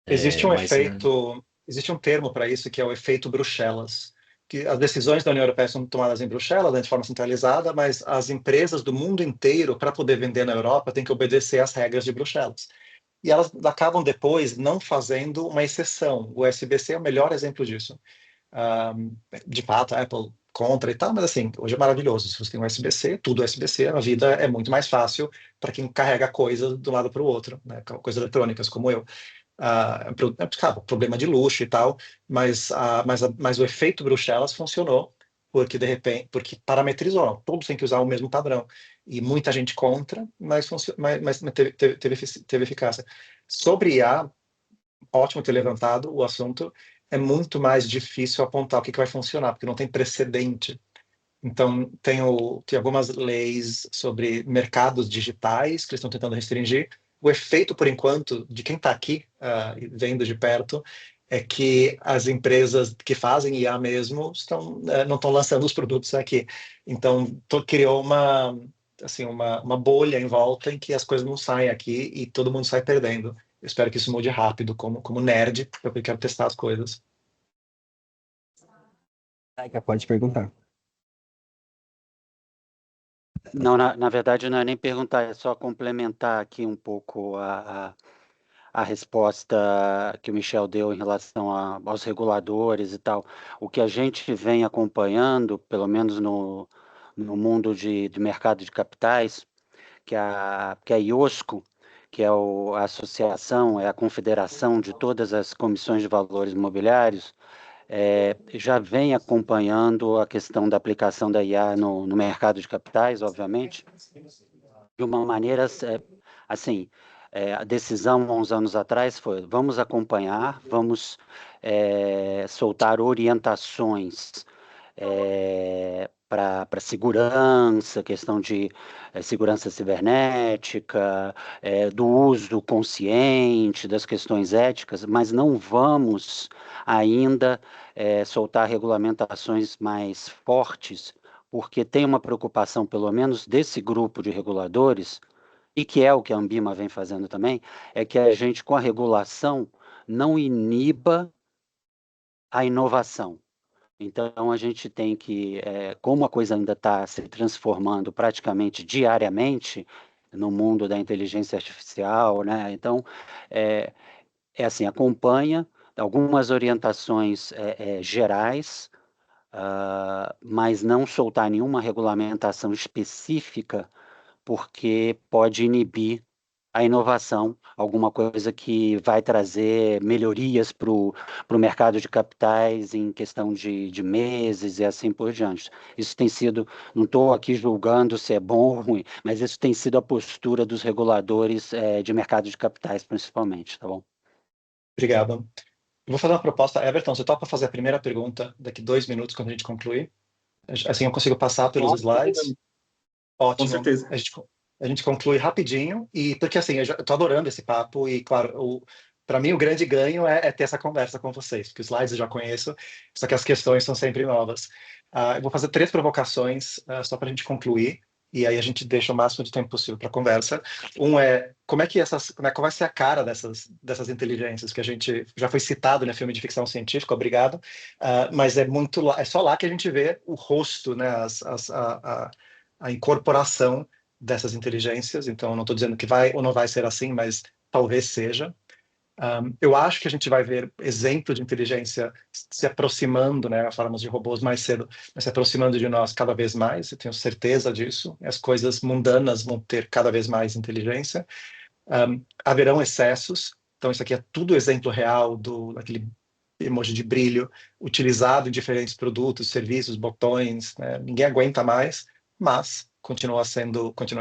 Existe um Mas efeito, existe um termo para isso que é o efeito Bruxelas, que as decisões da União Europeia são tomadas em Bruxelas, né, de forma centralizada, mas as empresas do mundo inteiro, para poder vender na Europa, têm que obedecer às regras de Bruxelas. E elas acabam depois não fazendo uma exceção. O SBC é o melhor exemplo disso. De fato, a Apple contra e tal, mas assim, hoje é maravilhoso. Se você tem um USB-C, tudo USB-C, a vida é muito mais fácil para quem carrega coisas de um lado para o outro, né? Coisas eletrônicas como eu. Claro, problema de luxo e tal, mas o efeito Bruxelas funcionou porque de repente, porque parametrizou, todos têm que usar o mesmo padrão e muita gente contra, mas teve eficácia. Sobre IA, ótimo ter levantado o assunto. É muito mais difícil apontar o que vai funcionar, porque não tem precedente. Então, tem algumas leis sobre mercados digitais que eles estão tentando restringir. O efeito, por enquanto, de quem está aqui, vendo de perto, é que as empresas que fazem IA mesmo não estão lançando os produtos aqui. Então, criou uma bolha em volta em que as coisas não saem aqui e todo mundo sai perdendo. Eu espero que isso mude rápido, como nerd, porque eu quero testar as coisas. Taika, pode perguntar. Não, na verdade, não é nem perguntar, é só complementar aqui um pouco a resposta que o Michel deu em relação aos reguladores e tal. O que a gente vem acompanhando, pelo menos no mundo de mercado de capitais, que é a IOSCO, que é a associação, é a confederação de todas as comissões de valores imobiliários, já vem acompanhando a questão da aplicação da IA no mercado de capitais, obviamente, de uma maneira assim. A decisão há uns anos atrás foi: vamos acompanhar, vamos soltar orientações para segurança, questão de segurança cibernética, do uso consciente, das questões éticas, mas não vamos ainda soltar regulamentações mais fortes, porque tem uma preocupação, pelo menos desse grupo de reguladores, e que é o que a Anbima vem fazendo também, é que a gente, com a regulação, não iniba a inovação. Então, a gente tem que, como a coisa ainda está se transformando praticamente diariamente no mundo da inteligência artificial, né? Então, assim, acompanha algumas orientações gerais, mas não soltar nenhuma regulamentação específica, porque pode inibir a inovação, alguma coisa que vai trazer melhorias para o mercado de capitais em questão de meses e assim por diante. Isso tem sido, não estou aqui julgando se é bom ou ruim, mas isso tem sido a postura dos reguladores de mercado de capitais, principalmente, tá bom? Obrigado. Eu vou fazer uma proposta. Everton, você topa fazer a primeira pergunta daqui 2 minutos, quando a gente concluir? Assim eu consigo passar pelos slides. Com Ótimo. certeza. A gente conclui rapidinho, e porque assim, eu estou adorando esse papo, e claro, para mim o grande ganho é ter essa conversa com vocês, porque os slides eu já conheço, só que as questões são sempre novas. Eu vou fazer 3 provocações só para a gente concluir, e aí a gente deixa o máximo de tempo possível para a conversa. Um é, como é que qual vai ser a cara dessas inteligências, que a gente já foi citado no filme de ficção científica, obrigado, mas é só lá que a gente vê o rosto, né, a incorporação dessas inteligências. Então, eu não estou dizendo que vai ou não vai ser assim, mas talvez seja. Eu acho que a gente vai ver exemplo de inteligência se aproximando, né? Falamos de robôs mais cedo, mas se aproximando de nós cada vez mais, eu tenho certeza disso. As coisas mundanas vão ter cada vez mais inteligência. Haverão excessos, então isso aqui é tudo exemplo real daquele emoji de brilho utilizado em diferentes produtos, serviços, botões, né? Ninguém aguenta mais, mas continua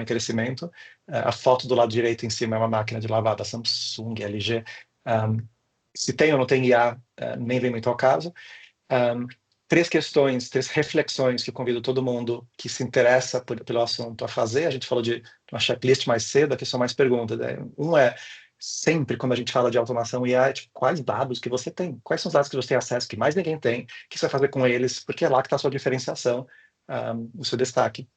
em crescimento. A foto do lado direito em cima é uma máquina de lavar da Samsung, LG. Se tem ou não tem IA, nem vem muito ao caso. 3 reflexões que eu convido todo mundo que se interessa pelo assunto a fazer. A gente falou de uma checklist mais cedo, aqui são mais perguntas. Um é, sempre quando a gente fala de automação IA, é tipo, quais dados que você tem? Quais são os dados que você tem acesso, que mais ninguém tem? O que você vai fazer com eles? Porque é lá que está a sua diferenciação, o seu destaque.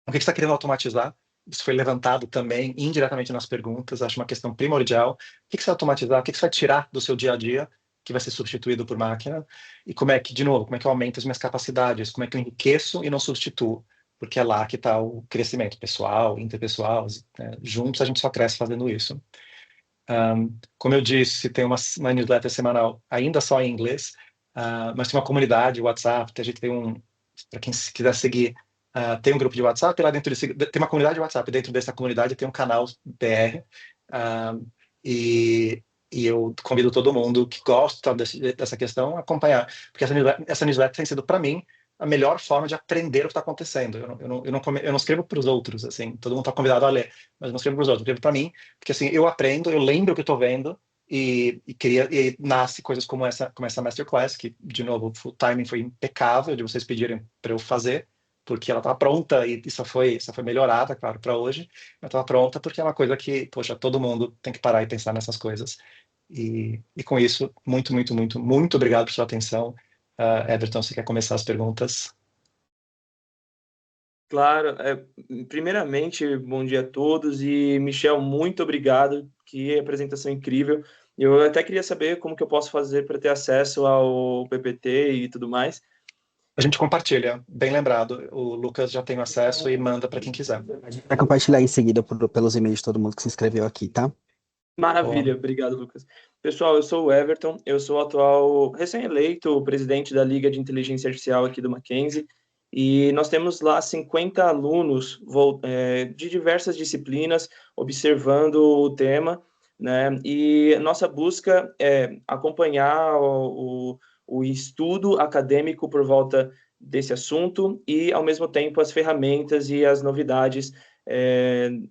O que você está querendo automatizar? Isso foi levantado também indiretamente nas perguntas, acho uma questão primordial. O que você vai automatizar? O que você vai tirar do seu dia a dia, que vai ser substituído por máquina? E como é que eu aumento as minhas capacidades? Como é que eu enriqueço e não substituo? Porque é lá que está o crescimento pessoal, interpessoal, né? Juntos a gente só cresce fazendo isso. Como eu disse, tem uma newsletter semanal, ainda só em inglês, mas tem uma comunidade, WhatsApp, a gente tem para quem quiser seguir, tem um grupo de WhatsApp, lá dentro tem uma comunidade de WhatsApp, dentro dessa comunidade tem um canal PR, e eu convido todo mundo que gosta dessa questão a acompanhar, porque essa newsletter tem sido, para mim, a melhor forma de aprender o que está acontecendo. Eu não escrevo para os outros, assim, todo mundo está convidado a ler, mas eu não escrevo para os outros, eu escrevo para mim, porque assim, eu aprendo, eu lembro o que estou vendo, e nasce coisas como essa masterclass, que, de novo, o timing foi impecável de vocês pedirem para eu fazer, porque ela estava pronta e só foi melhorada, claro, para hoje, mas estava pronta porque é uma coisa que, poxa, todo mundo tem que parar e pensar nessas coisas. E com isso, muito, muito, muito, muito obrigado por sua atenção. Everton, você quer começar as perguntas? Claro. Primeiramente, bom dia a todos. E, Michel, muito obrigado. Que apresentação incrível. Eu até queria saber como que eu posso fazer para ter acesso ao PPT e tudo mais. A gente compartilha, bem lembrado. O Lucas já tem acesso e manda para quem quiser. A gente vai compartilhar em seguida pelos e-mails de todo mundo que se inscreveu aqui, tá? Maravilha, obrigado, Lucas. Pessoal, eu sou o Everton, eu sou o atual recém-eleito presidente da Liga de Inteligência Artificial aqui do Mackenzie, e nós temos lá 50 alunos de diversas disciplinas observando o tema, né? E nossa busca é acompanhar o estudo acadêmico por volta desse assunto e, ao mesmo tempo, as ferramentas e as novidades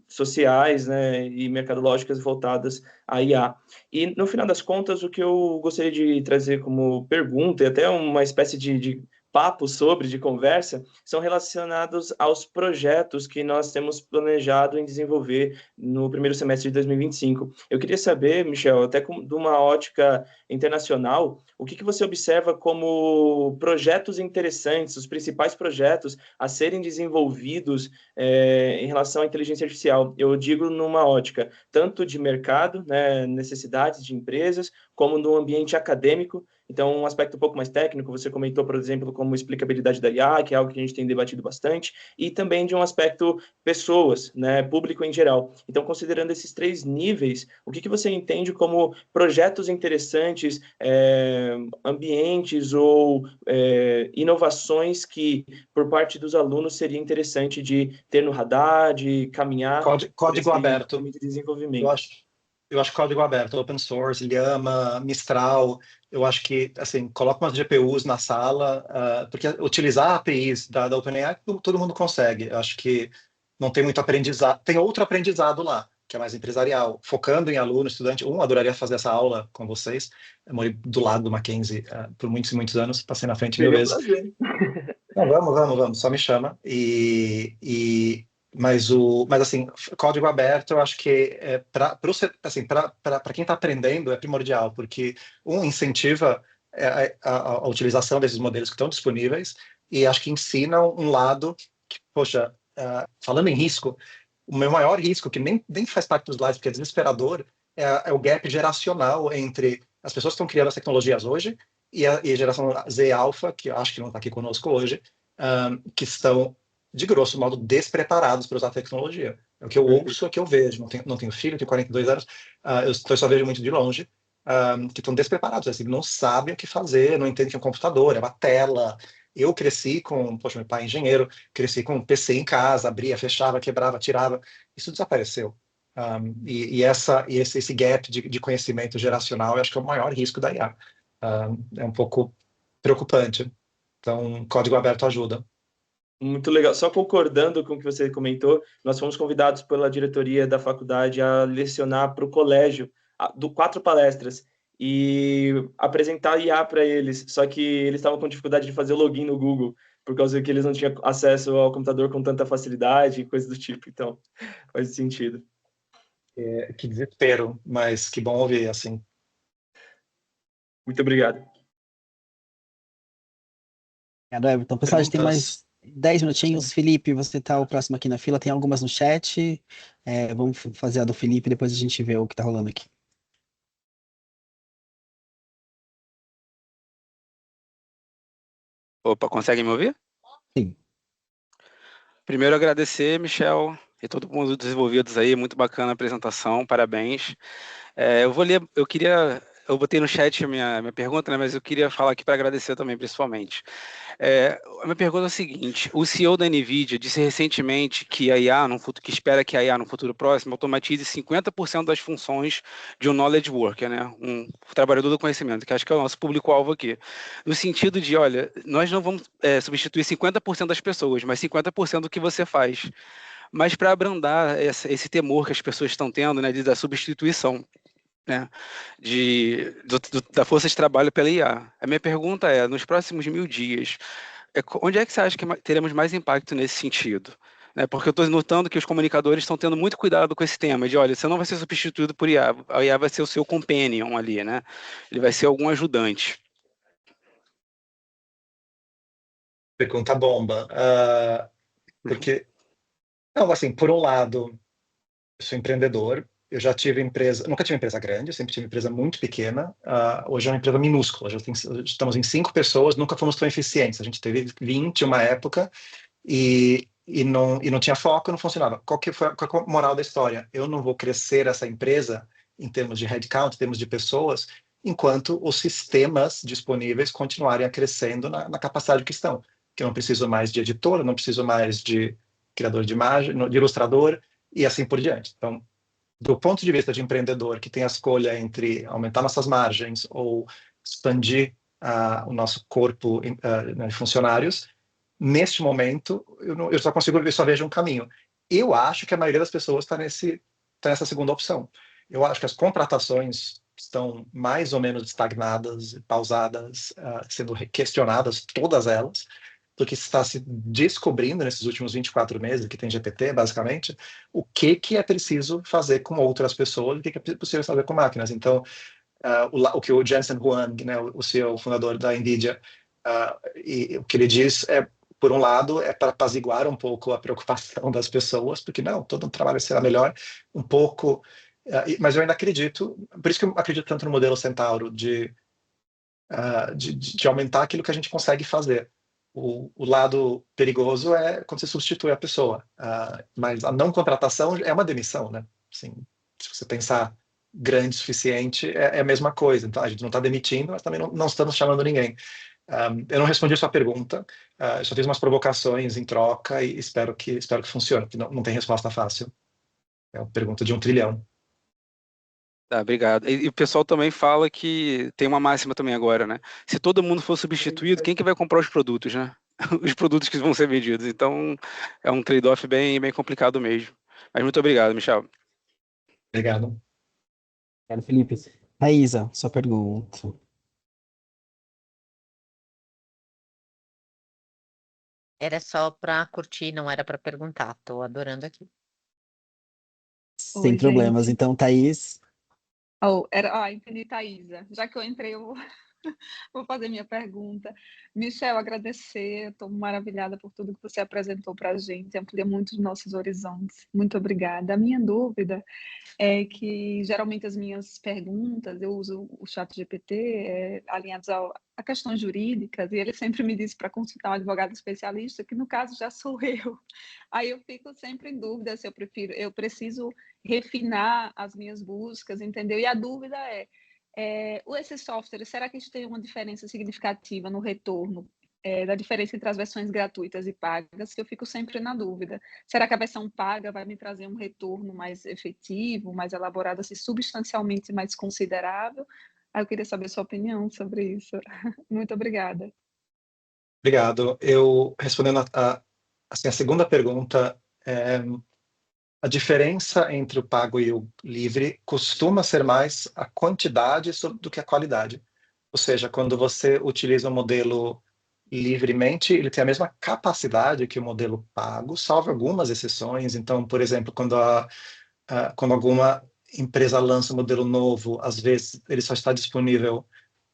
sociais, né, e mercadológicas voltadas à IA. E, no final das contas, o que eu gostaria de trazer como pergunta, e até uma espécie de papo de conversa, são relacionados aos projetos que nós temos planejado em desenvolver no primeiro semestre de 2025. Eu queria saber, Michel, até de uma ótica internacional, o que você observa como projetos interessantes, os principais projetos a serem desenvolvidos em relação à inteligência artificial. Eu digo numa ótica tanto de mercado, né, necessidades de empresas, como no ambiente acadêmico, Então, um aspecto um pouco mais técnico, você comentou, por exemplo, como explicabilidade da IA, que é algo que a gente tem debatido bastante, e também de um aspecto pessoas, né, público em geral. Então, considerando esses 3 níveis, o que você entende como projetos interessantes, ambientes ou inovações que, por parte dos alunos, seria interessante de ter no radar, de caminhar por Código esse aberto. caminho de desenvolvimento? Eu acho código aberto, open source, Llama, Mistral. Eu acho que, assim, coloca umas GPUs na sala, porque utilizar APIs da OpenAI todo mundo consegue. Eu acho que não tem muito aprendizado. Tem outro aprendizado lá, que é mais empresarial, focando em aluno, estudante. Adoraria fazer essa aula com vocês. Eu morei do lado do Mackenzie por muitos e muitos anos, passei na frente 1000 Seria um vezes. prazer. Não, vamos, só me chama. Mas assim, código aberto, eu acho que para quem está aprendendo é primordial, porque incentiva a utilização desses modelos que estão disponíveis e acho que ensina um lado que, poxa, falando em risco, o meu maior risco, que nem faz parte dos slides, porque é desesperador, é o gap geracional entre as pessoas que estão criando as tecnologias hoje e a geração Z Alpha, que eu acho que não está aqui conosco hoje, que estão, de grosso modo, despreparados para usar a tecnologia. É o que eu ouço, é o que eu vejo. Não tenho filho, tenho 42 anos, eu só vejo muito de longe, que estão despreparados, assim, não sabem o que fazer, não entendem que é um computador, é uma tela. Eu cresci poxa, meu pai é engenheiro, cresci com um PC em casa, abria, fechava, quebrava, tirava. Isso desapareceu. Esse gap de conhecimento geracional, eu acho que é o maior risco da IA. É um pouco preocupante. Então, código aberto ajuda. Muito legal. Só concordando com o que você comentou, nós fomos convidados pela diretoria da faculdade a lecionar para o colégio, 4 palestras, e apresentar IA para eles. Só que eles estavam com dificuldade de fazer o login no Google, por causa que eles não tinham acesso ao computador com tanta facilidade e coisa do tipo. Então, faz sentido. Que desespero, mas que bom ouvir, assim. Muito obrigado. Obrigado, Everton. Pessoal, a gente tem mais 10 minutinhos. Felipe, você tá o próximo aqui na fila. Tem algumas no chat. Vamos fazer a do Felipe, depois a gente vê o que tá rolando aqui. Opa, consegue me ouvir? Sim. Primeiro agradecer, Michel, e todo mundo dos desenvolvidos aí, muito bacana a apresentação, parabéns. Eu botei no chat a minha pergunta, né, mas eu queria falar aqui para agradecer também, principalmente. A minha pergunta é a seguinte: o CEO da NVIDIA disse recentemente que que espera que a IA no futuro próximo automatize 50% das funções de um knowledge worker, né, um trabalhador do conhecimento, que acho que é o nosso público-alvo aqui. No sentido de, olha, nós não vamos substituir 50% das pessoas, mas 50% do que você faz. Mas para abrandar esse temor que as pessoas estão tendo, né, da substituição, né, da força de trabalho pela IA. A minha pergunta é, nos próximos 1000 dias, onde é que você acha que teremos mais impacto nesse sentido? Né, porque eu estou notando que os comunicadores estão tendo muito cuidado com esse tema, de, olha, você não vai ser substituído por IA, a IA vai ser o seu companion ali, né? Ele vai ser algum ajudante. Pergunta bomba. Porque, não, assim, por um lado, eu sou empreendedor, eu já tive empresa, nunca tive empresa grande, eu sempre tive empresa muito pequena. Hoje é uma empresa minúscula, estamos em 5 pessoas, nunca fomos tão eficientes. A gente teve 20 uma época e não tinha foco, não funcionava. Qual a moral da história? Eu não vou crescer essa empresa em termos de headcount, em termos de pessoas, enquanto os sistemas disponíveis continuarem a crescendo na capacidade que estão. Que eu não preciso mais de editor, não preciso mais de criador de imagem, de ilustrador, e assim por diante. Então, do ponto de vista de empreendedor que tem a escolha entre aumentar nossas margens ou expandir o nosso corpo de funcionários, neste momento eu só vejo um caminho. Eu acho que a maioria das pessoas está nessa segunda opção. Eu acho que as contratações estão mais ou menos estagnadas, pausadas, sendo questionadas, todas elas, porque está se descobrindo nesses últimos 24 meses, que tem GPT, basicamente, o que é preciso fazer com outras pessoas, o que é possível fazer com máquinas. Então, o que o Jensen Huang, né, o CEO, o fundador da NVIDIA, o que ele diz por um lado, é para apaziguar um pouco a preocupação das pessoas, porque não, todo um trabalho será melhor, um pouco, mas eu ainda acredito, por isso que eu acredito tanto no modelo Centauro, de de aumentar aquilo que a gente consegue fazer. O lado perigoso é quando você substitui a pessoa, mas a não contratação é uma demissão, né? Assim, se você pensar grande o suficiente, é a mesma coisa. Então, a gente não está demitindo, mas também não estamos chamando ninguém. Eu não respondi a sua pergunta, eu só fiz umas provocações em troca e espero que funcione, porque não tem resposta fácil. É uma pergunta de 1 trilhão. Tá, obrigado. E o pessoal também fala que tem uma máxima também agora, né? Se todo mundo for substituído, quem que vai comprar os produtos, né? Os produtos que vão ser vendidos. Então, é um trade-off bem, bem complicado mesmo. Mas muito obrigado, Michel. Obrigado. Obrigado, Felipe. Raíza, sua pergunta. Era só para curtir, não era para perguntar. Tô adorando aqui. Sem Oi, problemas. gente. Então, Thaís, Entendi, Thaisa. Já que eu entrei, eu vou fazer minha pergunta. Michel, agradecer. Estou maravilhada por tudo que você apresentou para a gente. Amplia muito os nossos horizontes. Muito obrigada. A minha dúvida é que, geralmente, as minhas perguntas, eu uso o chat GPT alinhados a questões jurídicas, e ele sempre me diz para consultar um advogado especialista, que no caso já sou eu. Aí eu fico sempre em dúvida se eu preciso refinar as minhas buscas, entendeu? E a dúvida esse software, será que a gente tem uma diferença significativa no retorno, da diferença entre as versões gratuitas e pagas, que eu fico sempre na dúvida. Será que a versão paga vai me trazer um retorno mais efetivo, mais elaborado, assim, substancialmente mais considerável? Aí eu queria saber a sua opinião sobre isso. Muito obrigada. Obrigado. Eu, respondendo assim, a segunda pergunta, a diferença entre o pago e o livre costuma ser mais a quantidade do que a qualidade. Ou seja, quando você utiliza o modelo livremente, ele tem a mesma capacidade que o modelo pago, salvo algumas exceções. Então, por exemplo, quando alguma empresa lança um modelo novo, às vezes ele só está disponível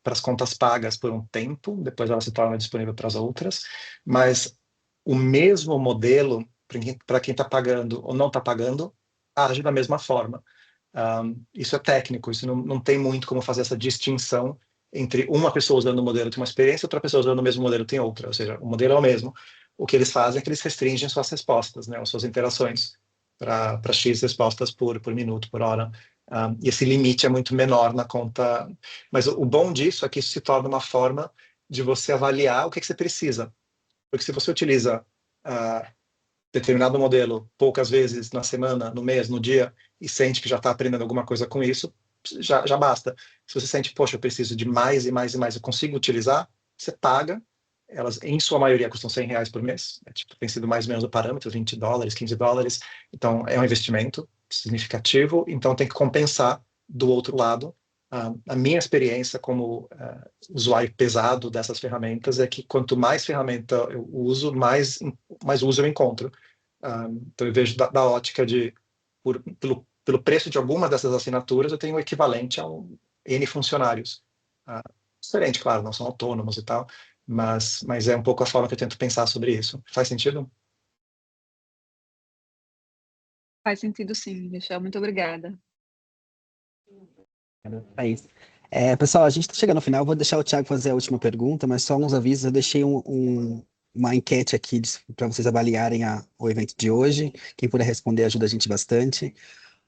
para as contas pagas por um tempo, depois ela se torna disponível para as outras, mas o mesmo modelo, para quem está pagando ou não está pagando, age da mesma forma. Isso é técnico, isso não tem muito como fazer essa distinção entre uma pessoa usando o modelo tem uma experiência, outra pessoa usando o mesmo modelo tem outra, ou seja, o modelo é o mesmo. O que eles fazem é que eles restringem suas respostas, né, ou suas interações para X respostas por minuto, por hora. E esse limite é muito menor na conta. Mas o bom disso é que isso se torna uma forma de você avaliar o que você precisa. Porque se você utiliza determinado modelo poucas vezes na semana, no mês, no dia, e sente que já está aprendendo alguma coisa com isso, já basta. Se você sente, poxa, eu preciso de mais e mais e mais, eu consigo utilizar, você paga. Elas, em sua maioria, custam R$100 por mês. Tem sido mais ou menos o parâmetro, $20, $15. Então, é um investimento significativo. Então, tem que compensar do outro lado. A minha experiência como usuário pesado dessas ferramentas é que quanto mais ferramenta eu uso, mais uso eu encontro. Então, eu vejo da ótica de, pelo preço de alguma dessas assinaturas, eu tenho o equivalente a N funcionários. Diferente, claro, não são autônomos e tal, mas é um pouco a forma que eu tento pensar sobre isso. Faz sentido? Faz sentido sim, Michel. Muito obrigada. Thaís. Pessoal, a gente está chegando no final. Vou deixar o Thiago fazer a última pergunta, mas só uns avisos. Eu deixei uma enquete aqui para vocês avaliarem o evento de hoje. Quem puder responder ajuda a gente bastante.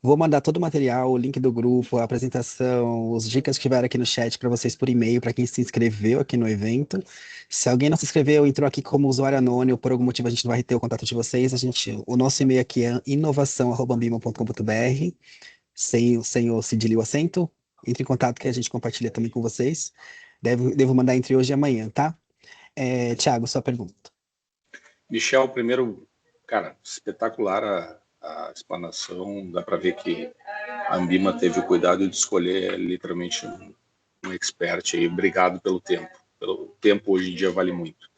Vou mandar todo o material, o link do grupo, a apresentação, as dicas que tiveram aqui no chat para vocês por e-mail, para quem se inscreveu aqui no evento. Se alguém não se inscreveu, entrou aqui como usuário anônimo, por algum motivo a gente não vai ter o contato de vocês, o nosso e-mail aqui é inovação@ambima.com.br, sem o cedilho e o acento. Entre em contato que a gente compartilha também com vocês. Devo mandar entre hoje e amanhã, tá? Thiago, sua pergunta. Michel, primeiro, cara, espetacular a explanação. Dá para ver que a Ambima teve o cuidado de escolher literalmente um expert aí. Obrigado pelo tempo. Pelo tempo hoje em dia vale muito.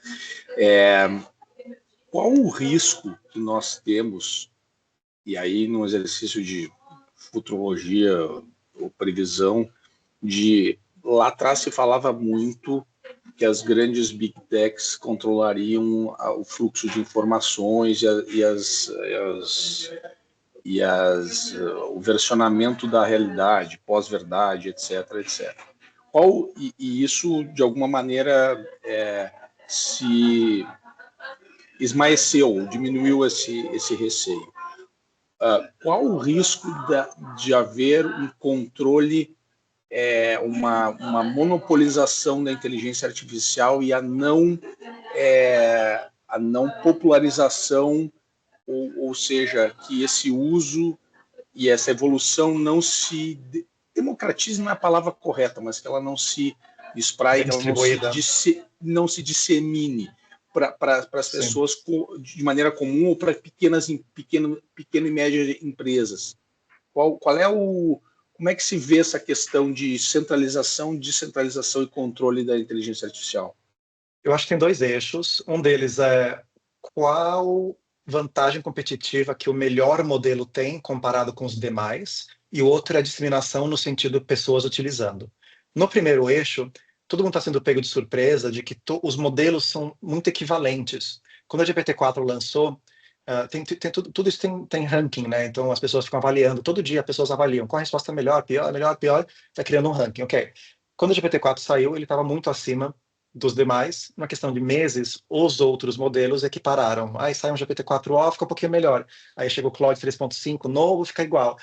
Qual o risco que nós temos, e aí num exercício de futurologia ou previsão, de lá atrás se falava muito que as grandes big techs controlariam o fluxo de informações o versionamento da realidade, pós-verdade, etc, etc. E isso, de alguma maneira, se esmaeceu, diminuiu esse receio. Qual o risco de haver um controle, uma monopolização da inteligência artificial e a não popularização, ou seja, que esse uso e essa evolução não se democratize, não é a palavra correta, mas que ela não se espraie, que ela não se dissemine para as pessoas de maneira comum ou para pequeno e médias empresas. Como é que se vê essa questão de centralização, descentralização e controle da inteligência artificial? Eu acho que tem 2 eixos. Um deles é qual vantagem competitiva que o melhor modelo tem comparado com os demais, e o outro é a disseminação no sentido de pessoas utilizando. No primeiro eixo, todo mundo está sendo pego de surpresa de que os modelos são muito equivalentes. Quando a GPT-4 lançou, tudo isso tem ranking, né? Então as pessoas ficam avaliando, todo dia as pessoas avaliam qual a resposta é melhor, pior, está criando um ranking, ok. Quando o GPT-4 saiu, ele estava muito acima dos demais, na questão de meses, os outros modelos equipararam. Aí sai um GPT-4o, fica um pouquinho melhor. Aí chega o Claude 3.5 novo, fica igual.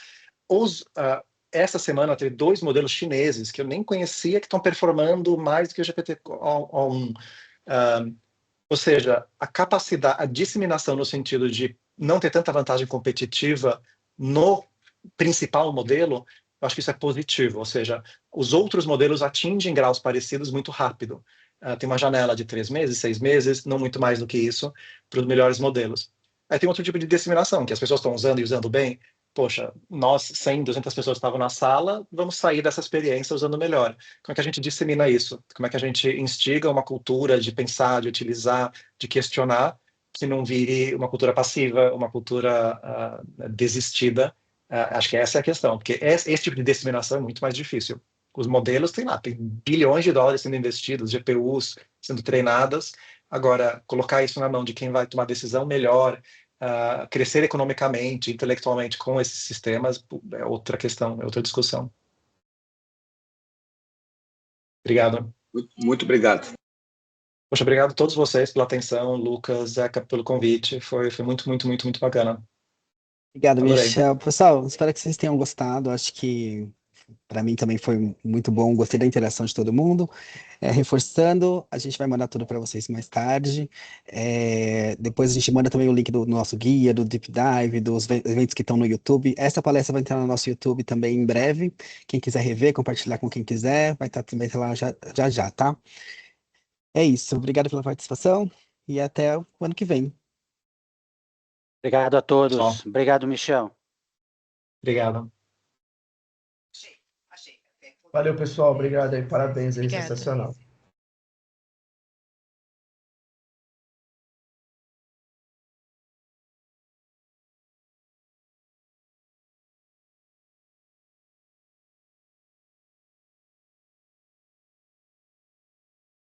Essa semana teve 2 modelos chineses que eu nem conhecia que estão performando mais do que o GPT-1. Ou seja, a capacidade, a disseminação no sentido de não ter tanta vantagem competitiva no principal modelo, eu acho que isso é positivo. Ou seja, os outros modelos atingem graus parecidos muito rápido. Tem uma janela de 3 meses, 6 meses, não muito mais do que isso, para os melhores modelos. Aí tem outro tipo de disseminação, que as pessoas estão usando e usando bem. Poxa, nós, 100, 200 pessoas estavam na sala, vamos sair dessa experiência usando melhor. Como é que a gente dissemina isso? Como é que a gente instiga uma cultura de pensar, de utilizar, de questionar, que não vire uma cultura passiva, uma cultura desistida? Acho que essa é a questão, porque esse tipo de disseminação é muito mais difícil. Os modelos tem bilhões de dólares sendo investidos, GPUs sendo treinadas. Agora, colocar isso na mão de quem vai tomar decisão melhor, crescer economicamente, intelectualmente com esses sistemas, é outra questão, é outra discussão. Obrigado. Muito obrigado. Poxa, obrigado a todos vocês pela atenção, Lucas, Zeca, pelo convite. Foi muito, muito, muito, muito bacana. Obrigado, Adorei. Michel. Pessoal, espero que vocês tenham gostado. Acho que para mim também foi muito bom. Gostei da interação de todo mundo. Reforçando, a gente vai mandar tudo para vocês mais tarde. Depois a gente manda também o link do nosso guia, do Deep Dive, dos eventos que estão no YouTube. Essa palestra vai entrar no nosso YouTube também em breve. Quem quiser rever, compartilhar com quem quiser, vai estar também lá já, tá? É isso. Obrigado pela participação e até o ano que vem. Obrigado a todos. Pessoal. Obrigado, Michel. Obrigado. Valeu, pessoal. Obrigado aí. Parabéns aí. Obrigada. Sensacional.